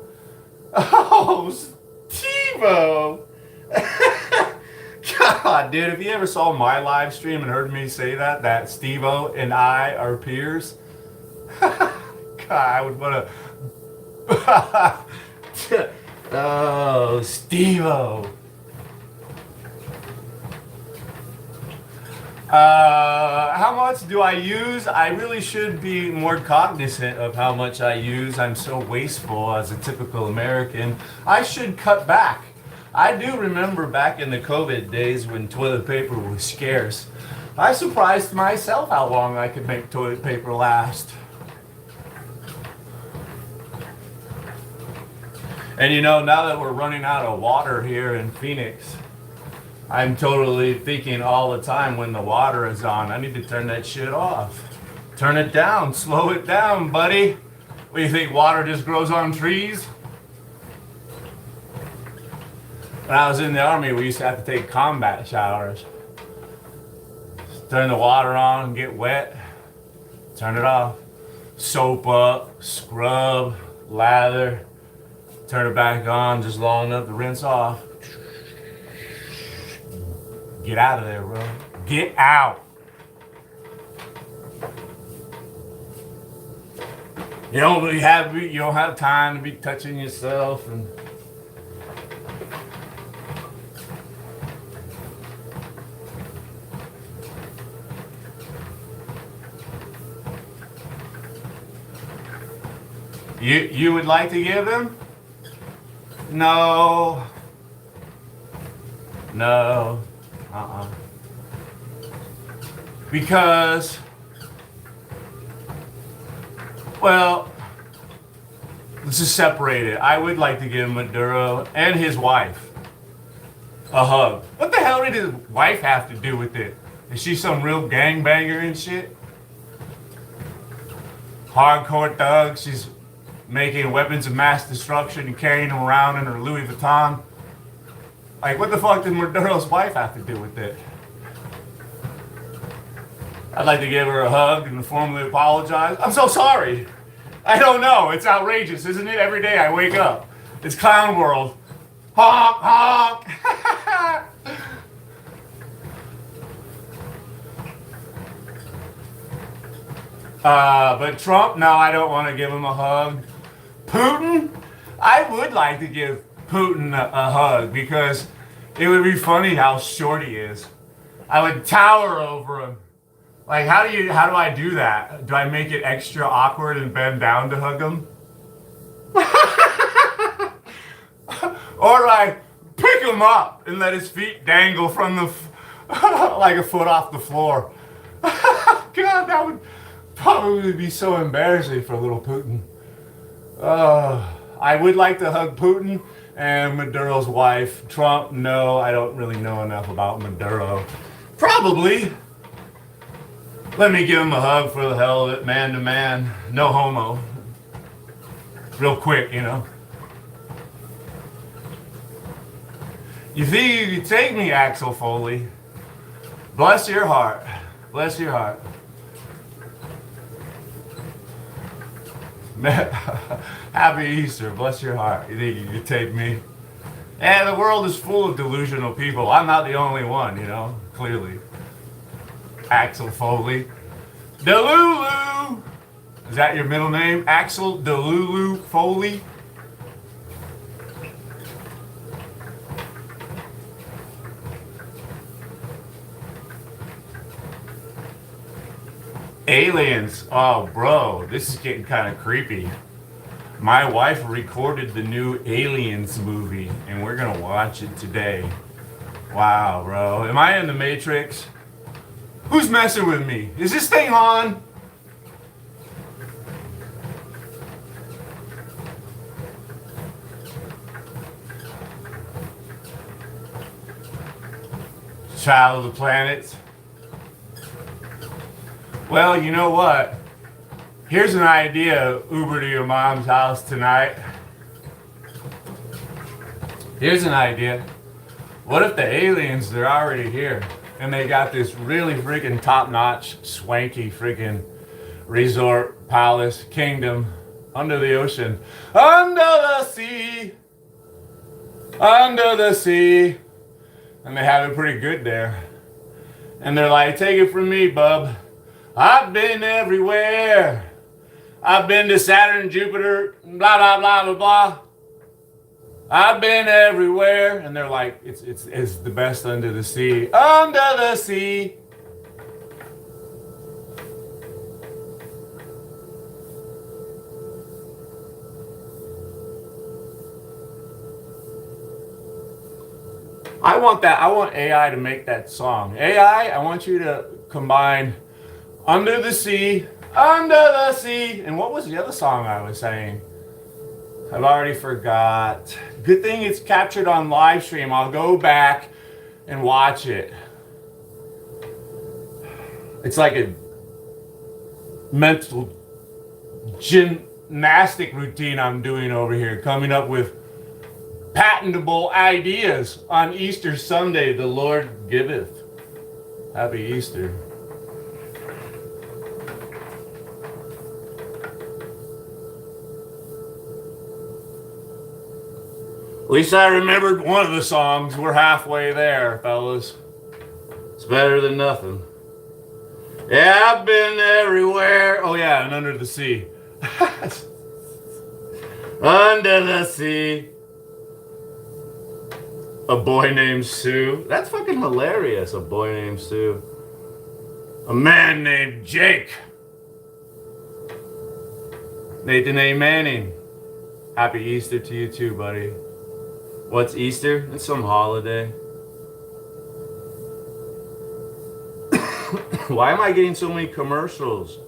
Oh, Steve-O. God, dude, if you ever saw my live stream and heard me say that Steve-O and I are peers, God, I would want to... Oh, Steve-O. How much do I use? I really should be more cognizant of how much I use. I'm so wasteful as a typical American. I should cut back. I do remember back in the COVID days when toilet paper was scarce. I surprised myself how long I could make toilet paper last. And you know, now that we're running out of water here in Phoenix, I'm totally thinking all the time when the water is on, I need to turn that shit off. Turn it down, slow it down, buddy. What do you think, water just grows on trees? When I was in the Army, we used to have to take combat showers. Turn the water on, get wet, turn it off. Soap up, scrub, lather, turn it back on just long enough to rinse off. Get out of there, bro. Get out. You don't have time to be touching yourself and you would like to give him? No. No. Because, well, let's just separate it. I would like to give Maduro and his wife a hug. What the hell did his wife have to do with it? Is she some real gangbanger and shit? Hardcore thug. She's making weapons of mass destruction and carrying them around in her Louis Vuitton. Like, what the fuck did Maduro's wife have to do with it? I'd like to give her a hug and formally apologize. I'm so sorry. I don't know. It's outrageous, isn't it? Every day I wake up. It's clown world. Honk, honk. But Trump, no, I don't want to give him a hug. Putin, I would like to give Putin a hug because it would be funny how short he is. I would tower over him. Like, how do I do that? Do I make it extra awkward and bend down to hug him? Or do I pick him up and let his feet dangle from the like a foot off the floor? God, that would probably be so embarrassing for little Putin. I would like to hug Putin and Maduro's wife. Trump, no, I don't really know enough about Maduro. Probably. Let me give him a hug for the hell of it, man to man. No homo. Real quick, you know. You think you could take me, Axel Foley? Bless your heart. Bless your heart. Happy Easter. Bless your heart. You think you could take me? And the world is full of delusional people. I'm not the only one, you know, clearly. Axel Foley. Delulu! Is that your middle name? Axel Delulu Foley? Aliens. Oh, bro, this is getting kind of creepy. My wife recorded the new Aliens movie, and we're gonna watch it today. Wow, bro. Am I in the Matrix? Who's messing with me? Is this thing on? Child of the planets. Well, you know what? Here's an idea, Uber to your mom's house tonight. Here's an idea. What if the aliens, they're already here, and they got this really freaking top-notch, swanky freaking resort, palace, kingdom, under the ocean, under the sea, and they have it pretty good there. And they're like, take it from me, bub. I've been everywhere. I've been to Saturn, Jupiter, blah, blah, blah, blah, blah. I've been everywhere. And they're like, it's the best under the sea. Under the sea. I want that. I want AI to make that song. AI, I want you to combine Under the Sea, Under the Sea. And what was the other song I was saying? I've already forgot. Good thing it's captured on live stream. I'll go back and watch it. It's like a mental gymnastic routine I'm doing over here, coming up with patentable ideas on Easter Sunday, the Lord giveth. Happy Easter. At least I remembered one of the songs. We're halfway there, fellas. It's better than nothing. Yeah, I've been everywhere. Oh yeah, and Under the Sea. Under the Sea. A Boy Named Sue. That's fucking hilarious. A Boy Named Sue. A Man Named Jake. Nathan A. Manning. Happy Easter to you too, buddy. What's Easter? It's some holiday. Why am I getting so many commercials?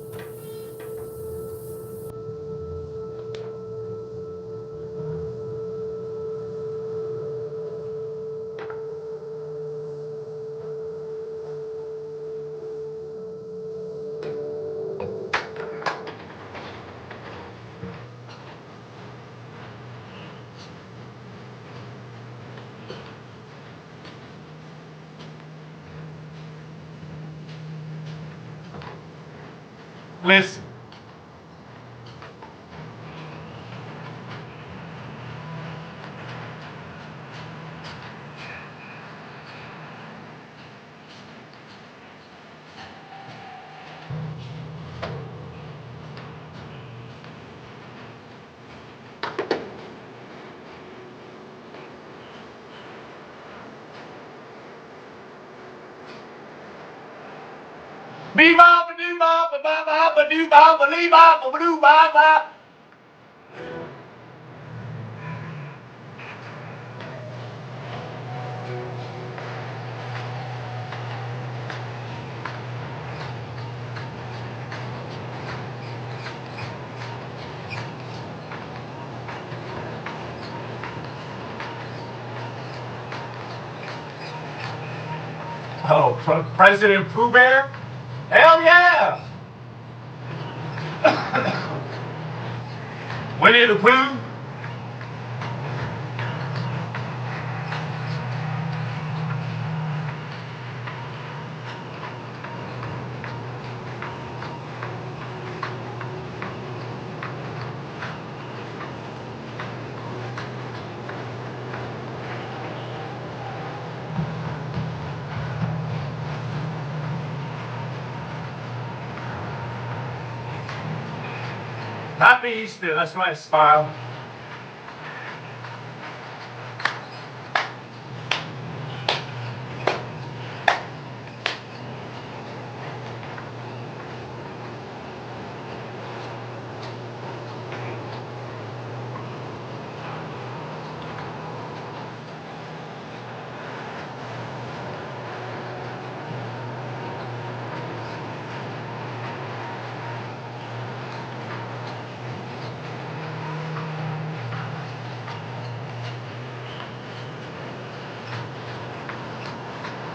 Listen. Oh, President Pooh Bear? Hell yeah! Winnie the Pooh? Happy Easter, that's my smile.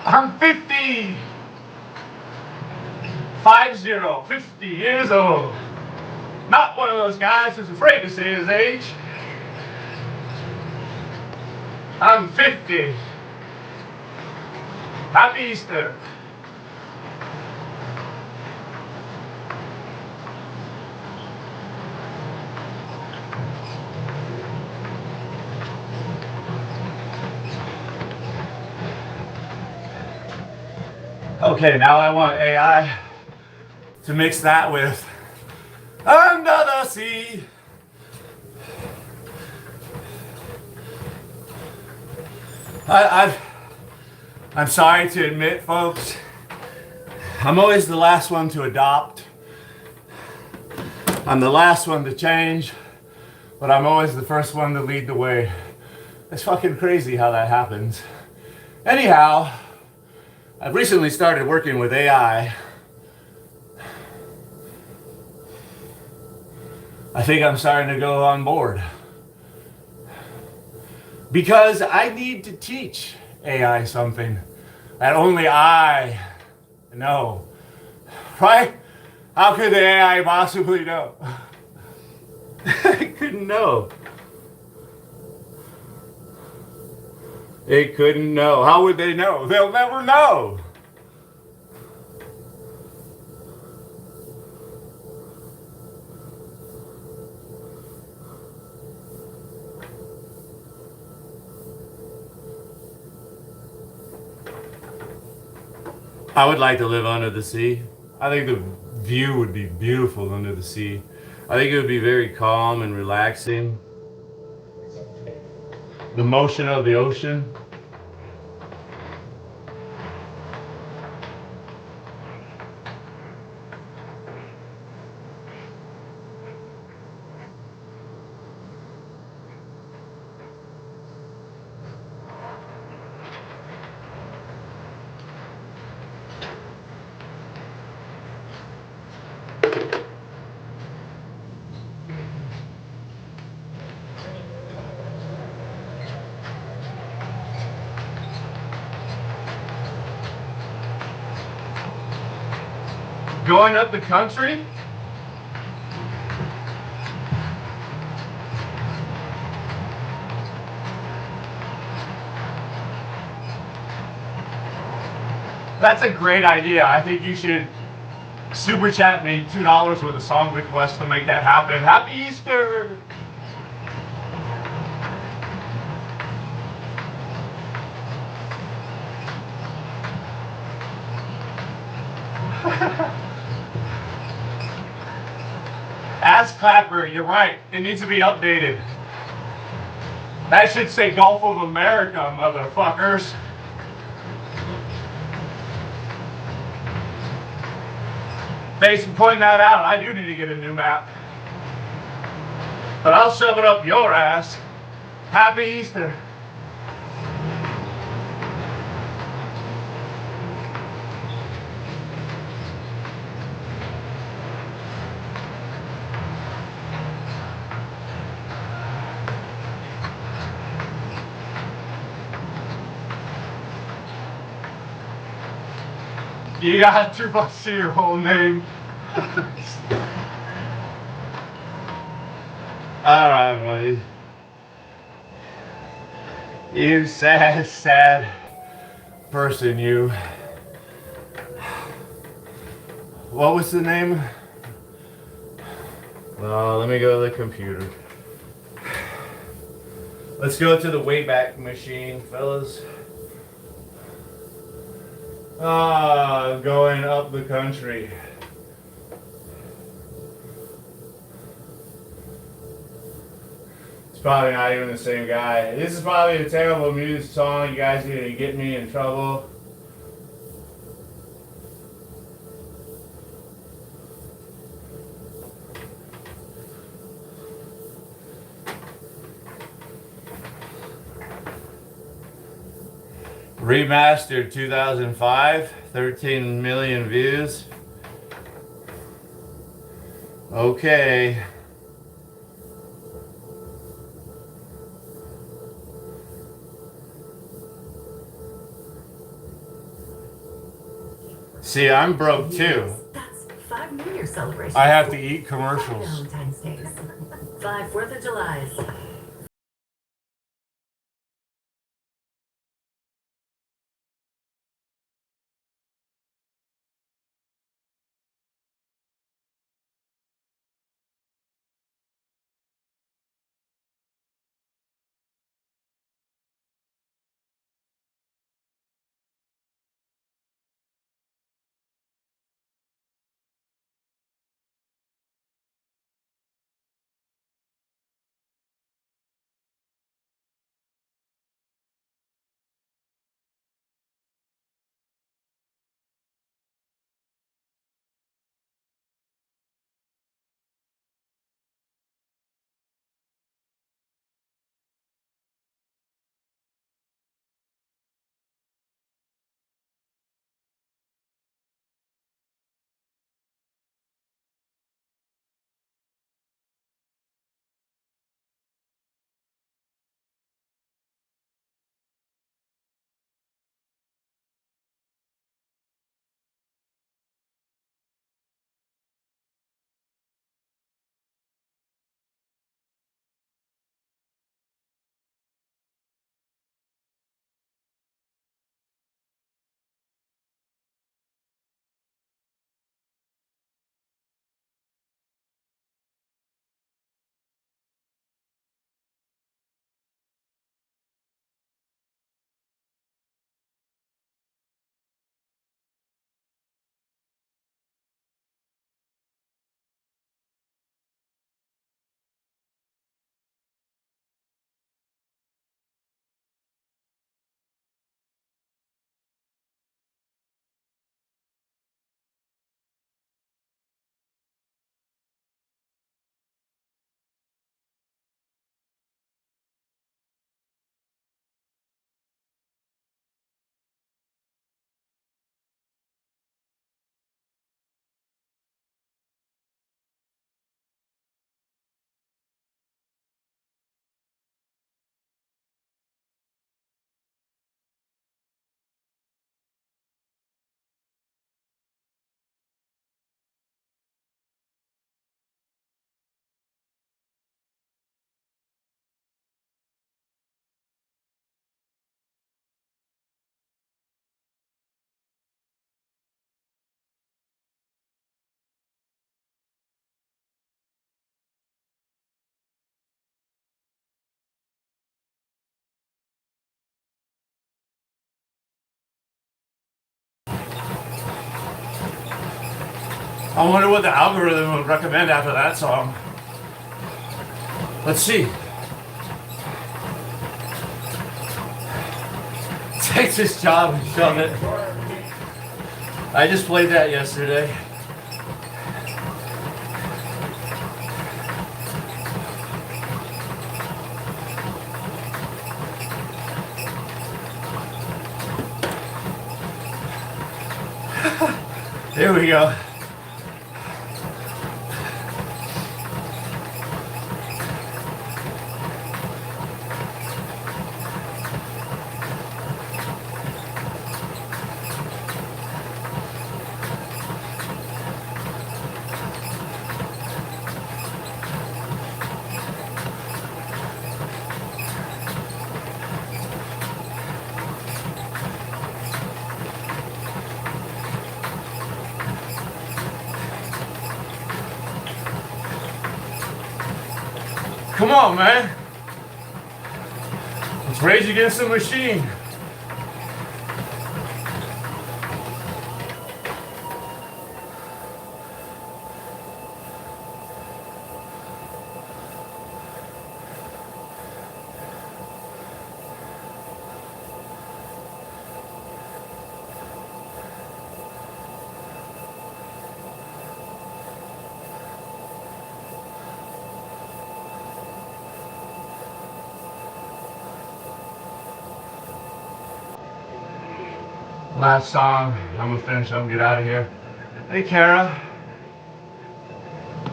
I'm 50! 50 years old. Not one of those guys who's afraid to say his age. I'm 50. Happy Easter. Okay, now I want AI to mix that with Under the Sea. I'm sorry to admit, folks, I'm always the last one to adopt. I'm the last one to change, but I'm always the first one to lead the way. It's fucking crazy how that happens. Anyhow, I've recently started working with AI. I think I'm starting to go on board. Because I need to teach AI something that only I know. Right? How could the AI possibly know? It couldn't know. It couldn't know. How would they know? They'll never know. I would like to live under the sea. I think the view would be beautiful under the sea. I think it would be very calm and relaxing. The motion of the ocean. Going up the country? That's a great idea. I think you should Super chat me $2 with a song request to make that happen. Happy Easter! Ass Clapper, you're right. It needs to be updated. That should say Gulf of America, motherfuckers. Thanks for pointing that out. I do need to get a new map. But I'll shove it up your ass. Happy Easter. You got $2 to your whole name. Alright, buddy. You sad, sad person, you. What was the name? Let me go to the computer. Let's go to the Wayback Machine, fellas. Going up the country. It's probably not even the same guy. This is probably a terrible music song. You guys are gonna get me in trouble. Remastered 2005, 13 million views. Okay. See, I'm broke too. That's 5 New Year celebrations. I have to eat commercials. 5 Valentine's Days. 5 4th of Julys. I wonder what the algorithm would recommend after that song. Let's see. Take this job and shove it. I just played that yesterday. There we go. Come on, man. Let's Rage Against the Machine. Last song. I'm gonna finish up and get out of here. Hey, Kara.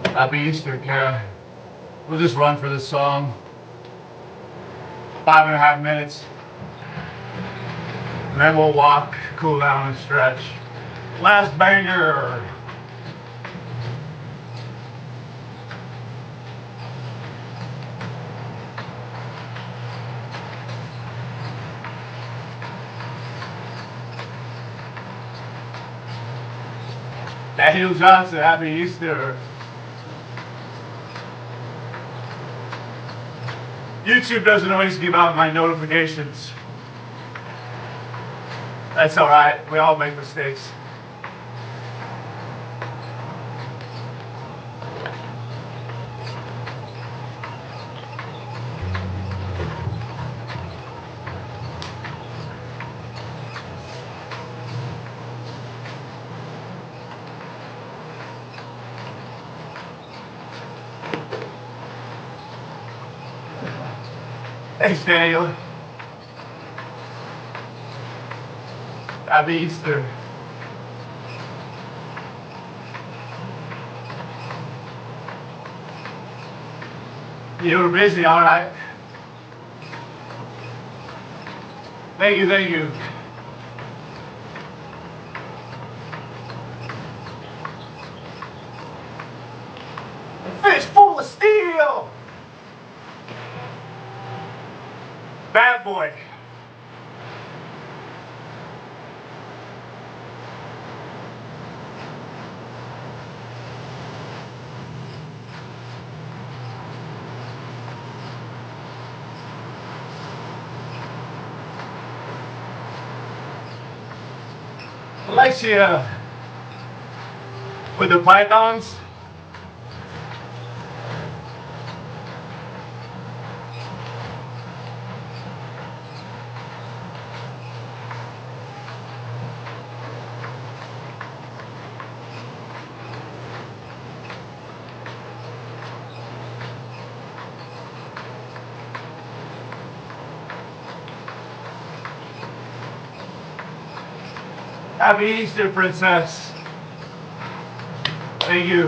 Happy Easter, Kara. We'll just run for this song. 5.5 minutes. And then we'll walk, cool down, and stretch. Last banger. Daniel Johnson, happy Easter. YouTube doesn't always give out my notifications. That's alright, we all make mistakes. Thanks, Daniel. Happy Easter. You were busy, all right. Thank you, thank you. Fish full of steel. Bad boy. Alexia with the pythons. Happy Easter, princess. Thank you.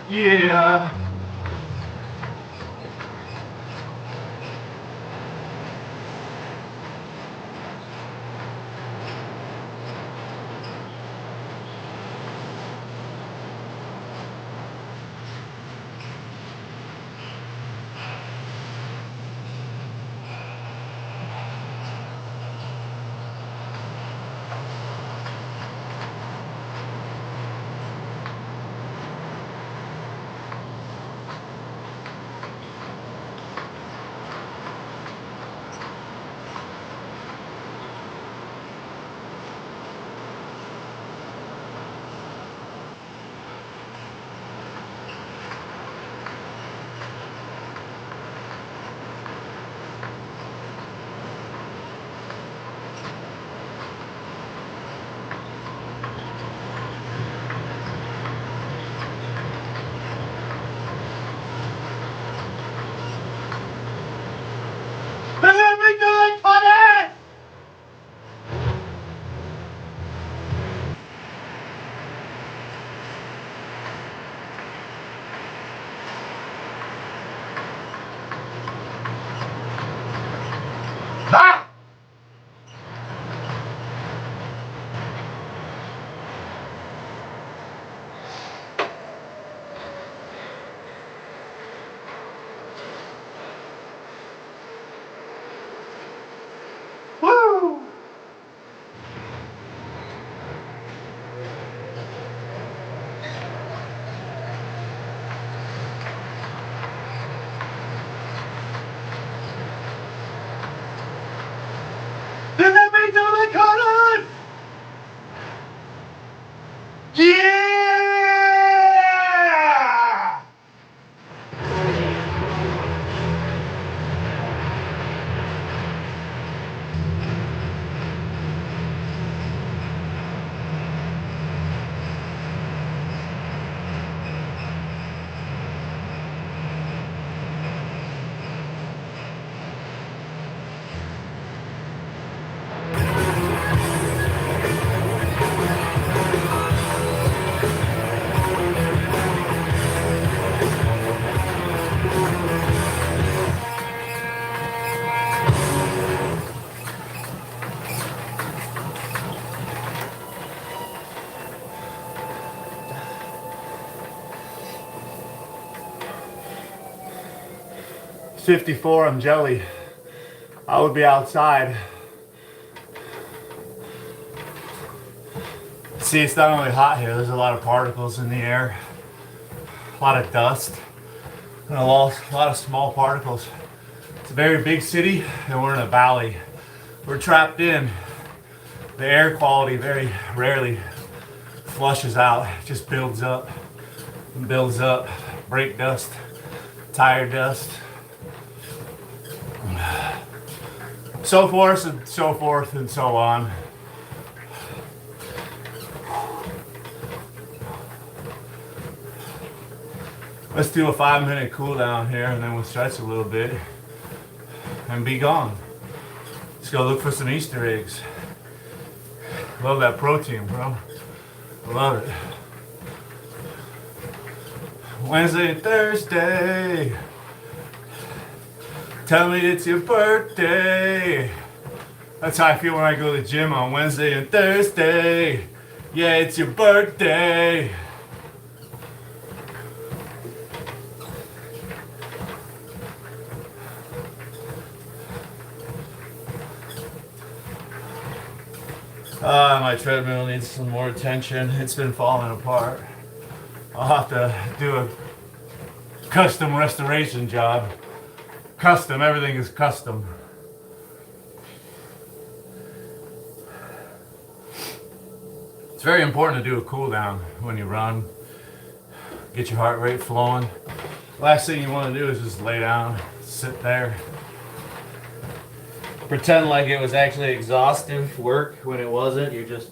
Yeah. 54, I'm jelly. I would be outside. See, it's not only hot here, there's a lot of particles in the air, a lot of dust, and a lot of small particles. It's a very big city, and we're in a valley. We're trapped in. The air quality very rarely flushes out, it just builds up and builds up. Brake dust, tire dust, so forth and so forth and so on. Let's do a 5-minute cool down here and then we'll stretch a little bit and be gone. Let's go look for some Easter eggs. Love that protein, bro. Love it. Wednesday and Thursday. Tell me it's your birthday. That's how I feel when I go to the gym on Wednesday and Thursday. Yeah, it's your birthday. My treadmill needs some more attention. It's been falling apart. I'll have to do a custom restoration job. Custom, everything is custom. It's very important to do a cool down when you run. Get your heart rate flowing. Last thing you want to do is just lay down, sit there. Pretend like it was actually exhaustive work when it wasn't. You're just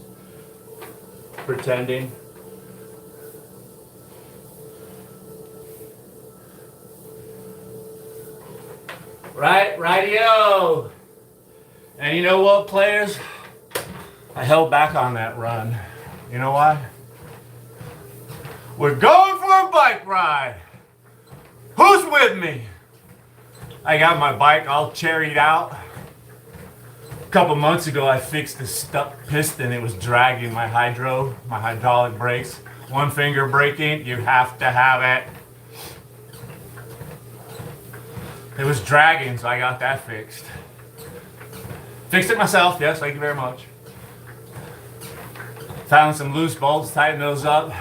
pretending. Radio. And you know what, players? I held back on that run. You know why? We're going for a bike ride. Who's with me? I got my bike all cherried out. A couple months ago, I fixed the stuck piston. It was dragging my hydraulic brakes. One finger braking, you have to have it. It was dragging, so I got that fixed. Fixed it myself, yes, thank you very much. Found some loose bolts, tightened those up.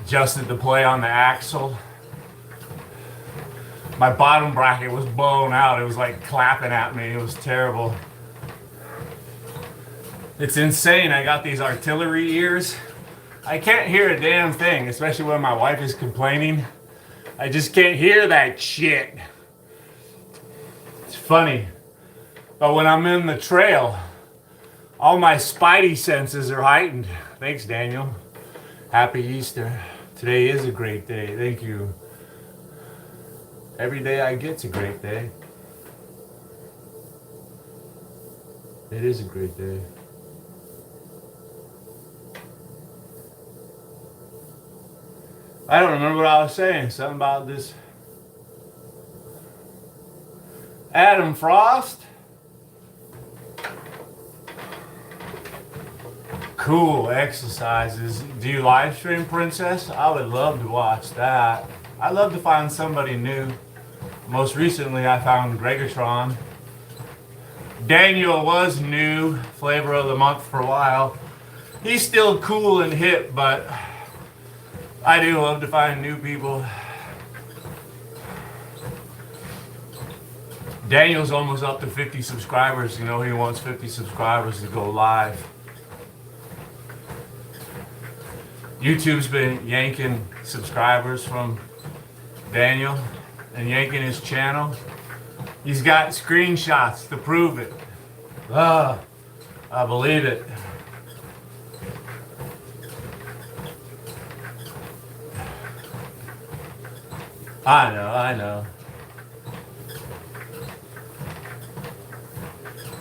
Adjusted the play on the axle. My bottom bracket was blown out. It was like clapping at me. It was terrible. It's insane. I got these artillery ears. I can't hear a damn thing, especially when my wife is complaining. I just can't hear that shit. It's funny. But when I'm in the trail, all my spidey senses are heightened. Thanks, Daniel. Happy Easter. Today is a great day. Thank you. Every day I get's a great day. It is a great day. I don't remember what I was saying. Something about this. Adam Frost. Cool exercises. Do you live stream, Princess? I would love to watch that. I'd love to find somebody new. Most recently, I found Gregatron. Daniel was new, flavor of the month for a while. He's still cool and hip, but I do love to find new people. Daniel's almost up to 50 subscribers. You know, he wants 50 subscribers to go live. YouTube's been yanking subscribers from Daniel and yanking his channel. He's got screenshots to prove it. I believe it. I know.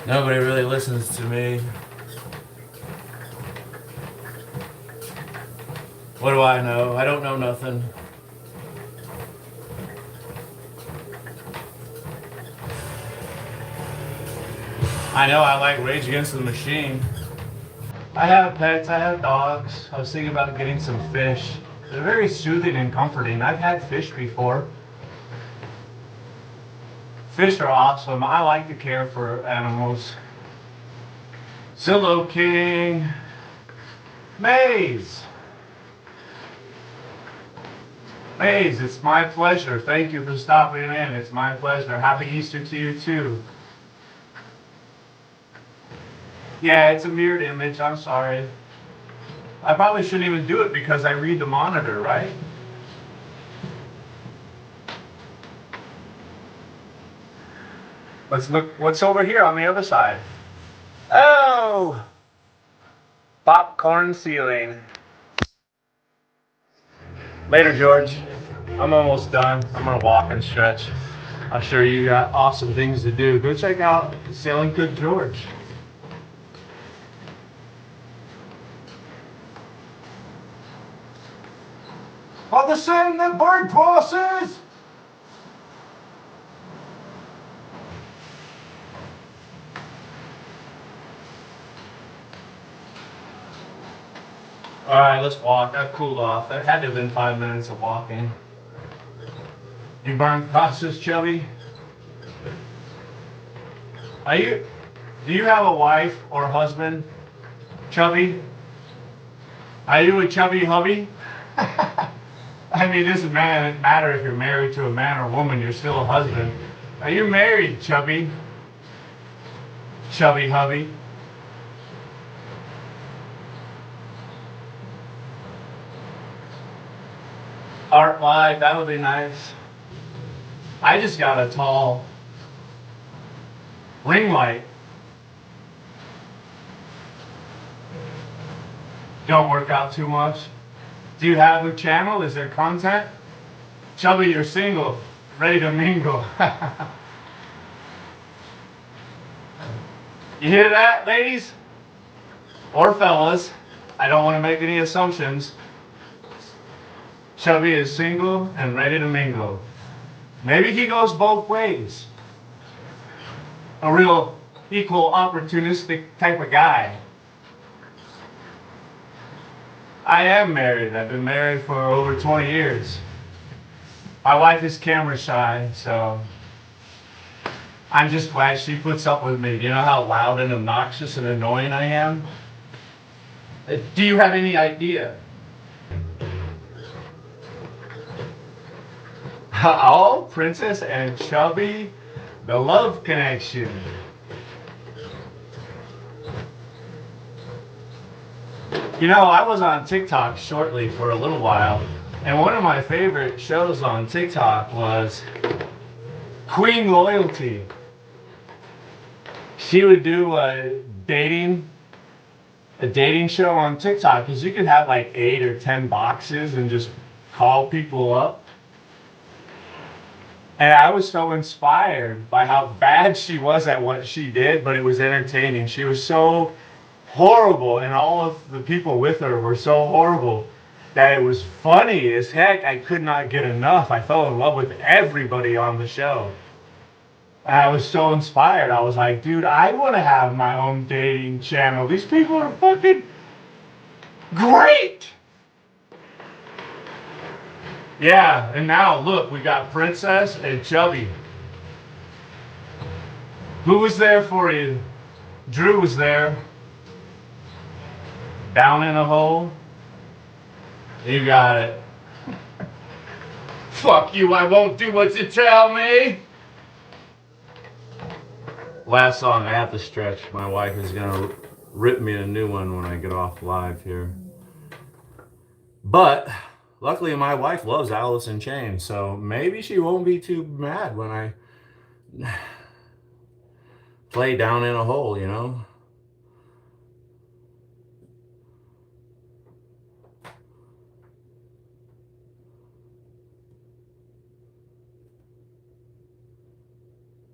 Nobody really listens to me. What do I know? I don't know nothing. I know I like Rage Against the Machine. I have pets, I have dogs. I was thinking about getting some fish. They're very soothing and comforting. I've had fish before. Fish are awesome. I like to care for animals. Zillow King. Maze. Maze, it's my pleasure. Thank you for stopping in. It's my pleasure. Happy Easter to you too. Yeah, it's a mirrored image. I'm sorry. I probably shouldn't even do it because I read the monitor, right? Let's look what's over here on the other side. Oh! Popcorn ceiling. Later, George. I'm almost done. I'm gonna walk and stretch. I'm sure you got awesome things to do. Go check out Sailing Cook George. All the same, the bird bosses! Alright, let's walk. I've cooled off. That had to have been 5 minutes of walking. You burned crosses, Chubby? Do you have a wife or husband, Chubby? Are you a chubby hubby? I mean, it doesn't matter if you're married to a man or a woman, you're still a husband. Are you married, Chubby? Chubby hubby? Art live, that would be nice. I just got a tall ring light. Don't work out too much. Do you have a channel? Is there content? Chubby, you're single, ready to mingle. You hear that, ladies? Or fellas? I don't want to make any assumptions. Chubby is single and ready to mingle. Maybe he goes both ways. A real equal opportunistic type of guy. I am married. I've been married for over 20 years. My wife is camera shy, so I'm just glad she puts up with me. You know how loud and obnoxious and annoying I am? Do you have any idea? Oh, Princess and Chubby, the love connection. You know, I was on TikTok shortly for a little while, and one of my favorite shows on TikTok was Queen Loyalty. She would do a dating show on TikTok because you could have like 8 or 10 boxes and just call people up. And I was so inspired by how bad she was at what she did, but it was entertaining. She was so horrible, and all of the people with her were so horrible that it was funny as heck. I could not get enough. I fell in love with everybody on the show. And I was so inspired. I was like, dude, I want to have my own dating channel. These people are fucking great. Yeah, and now look, we got Princess and Chubby. Who was there for you? Drew was there. Down in a hole. You got it. Fuck you, I won't do what you tell me. Last song, I have to stretch. My wife is gonna rip me a new one when I get off live here. But luckily my wife loves Alice in Chains, so maybe she won't be too mad when I play Down in a Hole, you know?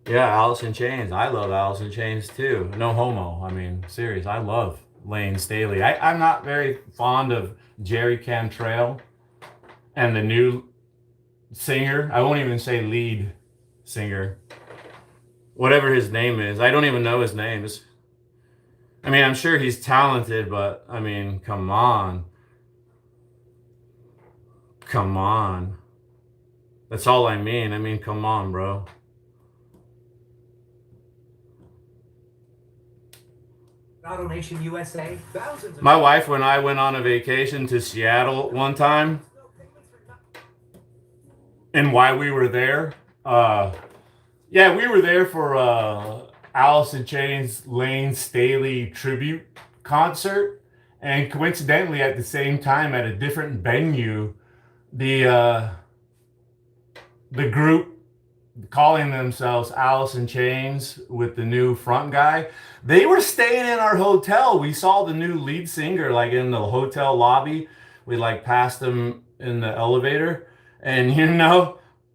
Yeah, Alice in Chains. I love Alice in Chains too. No homo. I mean, serious. I love Lane Staley. I'm not very fond of Jerry Cantrell and the new singer. I won't even say lead singer. Whatever his name is. I don't even know his name. I mean, I'm sure he's talented, but I mean, come on. Come on. That's all I mean. I mean, come on, bro. Auto Nation USA, thousands of My wife and I went on a vacation to Seattle one time, and why we were there, yeah, we were there for Alice in Chains Lane Staley tribute concert, and coincidentally, at the same time, at a different venue, the the group calling themselves Alice in Chains with the new front guy, they were staying in our hotel. We saw the new lead singer like in the hotel lobby. We like passed him in the elevator, and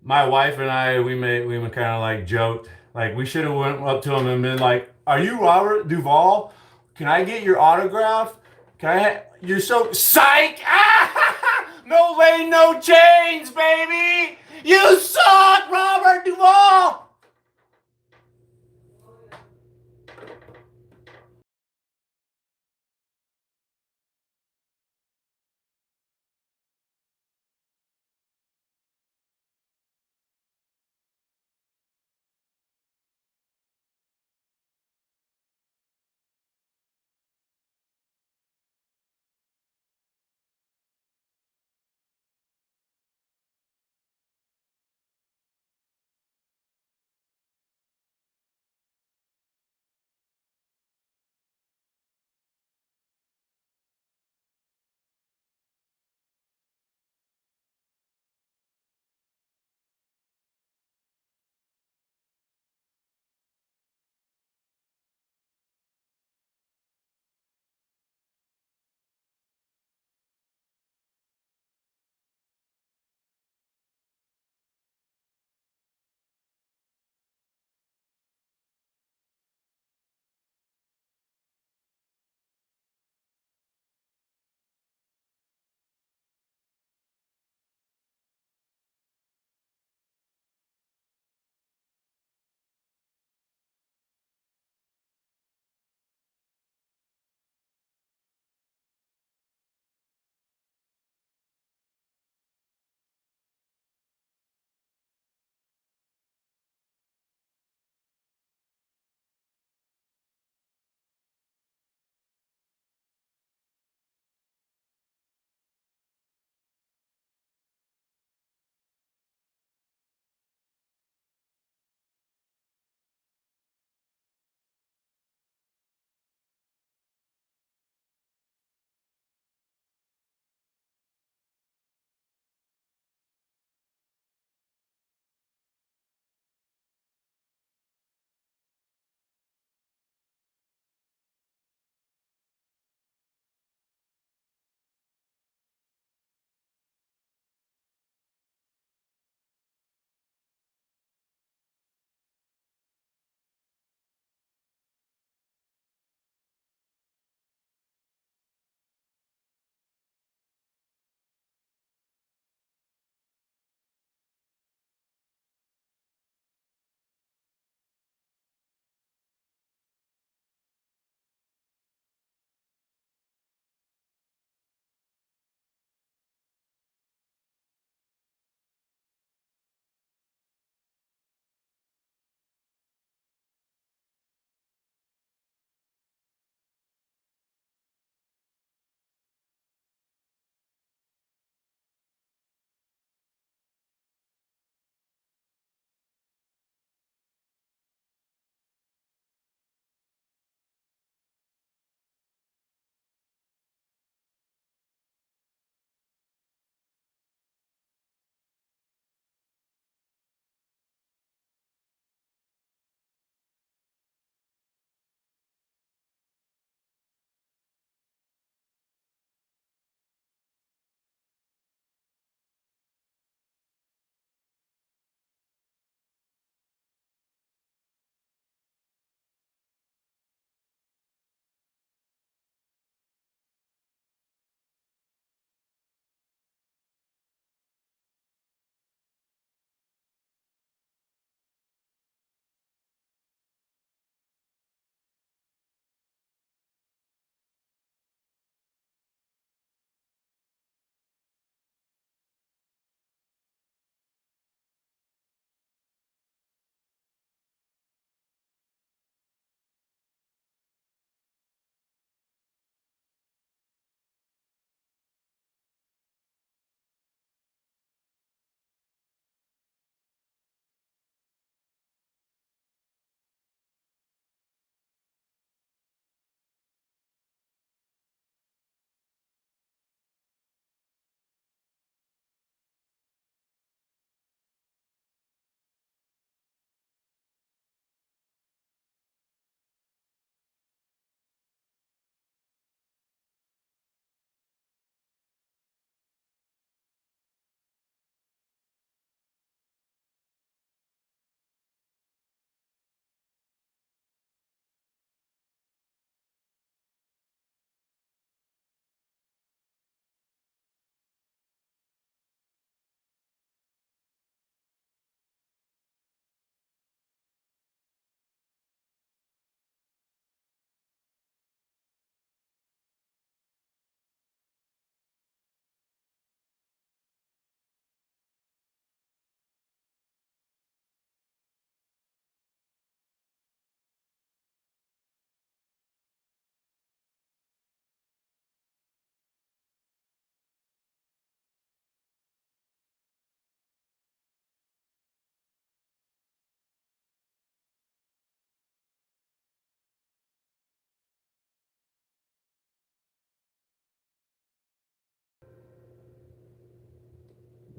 my wife and I we kind of like joked like we should have went up to him and been like, "Are you Robert Duvall? Can I get your autograph? You're so psych! Ah! No lane, no chains, baby! You suck, Robert Duvall!"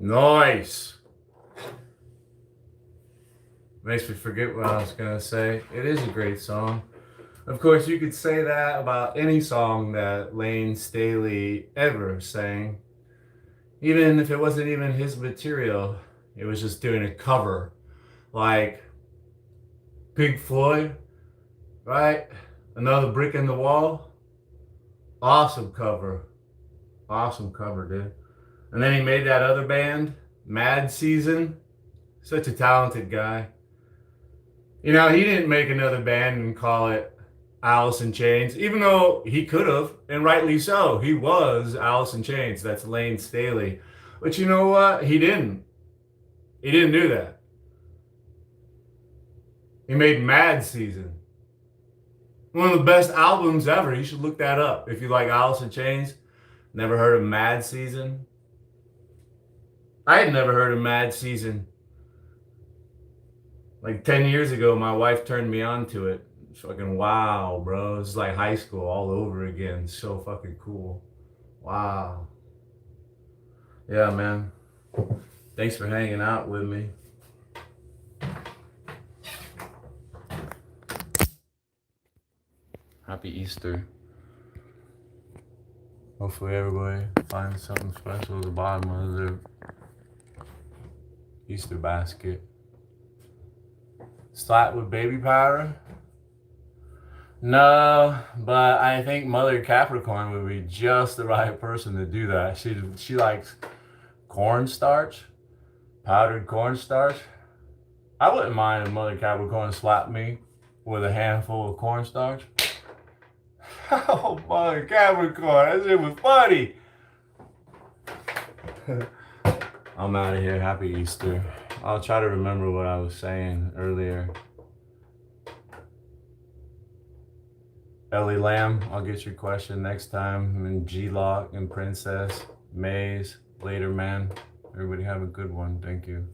Nice. Makes me forget what I was gonna say. It is a great song. Of course, you could say that about any song that Lane Staley ever sang. Even if it wasn't even his material, it was just doing a cover. Like Pink Floyd, right? Another Brick in the Wall. Awesome cover. Awesome cover, dude. And then he made that other band, Mad Season. Such a talented guy. You know, he didn't make another band and call it Alice in Chains, even though he could have, and rightly so. He was Alice in Chains. That's Lane Staley. But you know what? He didn't. He didn't do that. He made Mad Season. One of the best albums ever. You should look that up. If you like Alice in Chains, never heard of Mad Season? I had never heard of Mad Season. Like 10 years ago, my wife turned me on to it. Fucking wow, bro. It's like high school all over again. So fucking cool. Wow. Yeah, man. Thanks for hanging out with me. Happy Easter. Hopefully everybody finds something special at the bottom of their Easter basket. Slap with baby powder? No, but I think Mother Capricorn would be just the right person to do that. She likes cornstarch, powdered cornstarch. I wouldn't mind if Mother Capricorn slapped me with a handful of cornstarch. Oh, Mother Capricorn, that shit was funny. I'm out of here. Happy Easter. I'll try to remember what I was saying earlier. Ellie Lamb, I'll get your question next time. And G-Lock and Princess, Maze, later, man. Everybody have a good one. Thank you.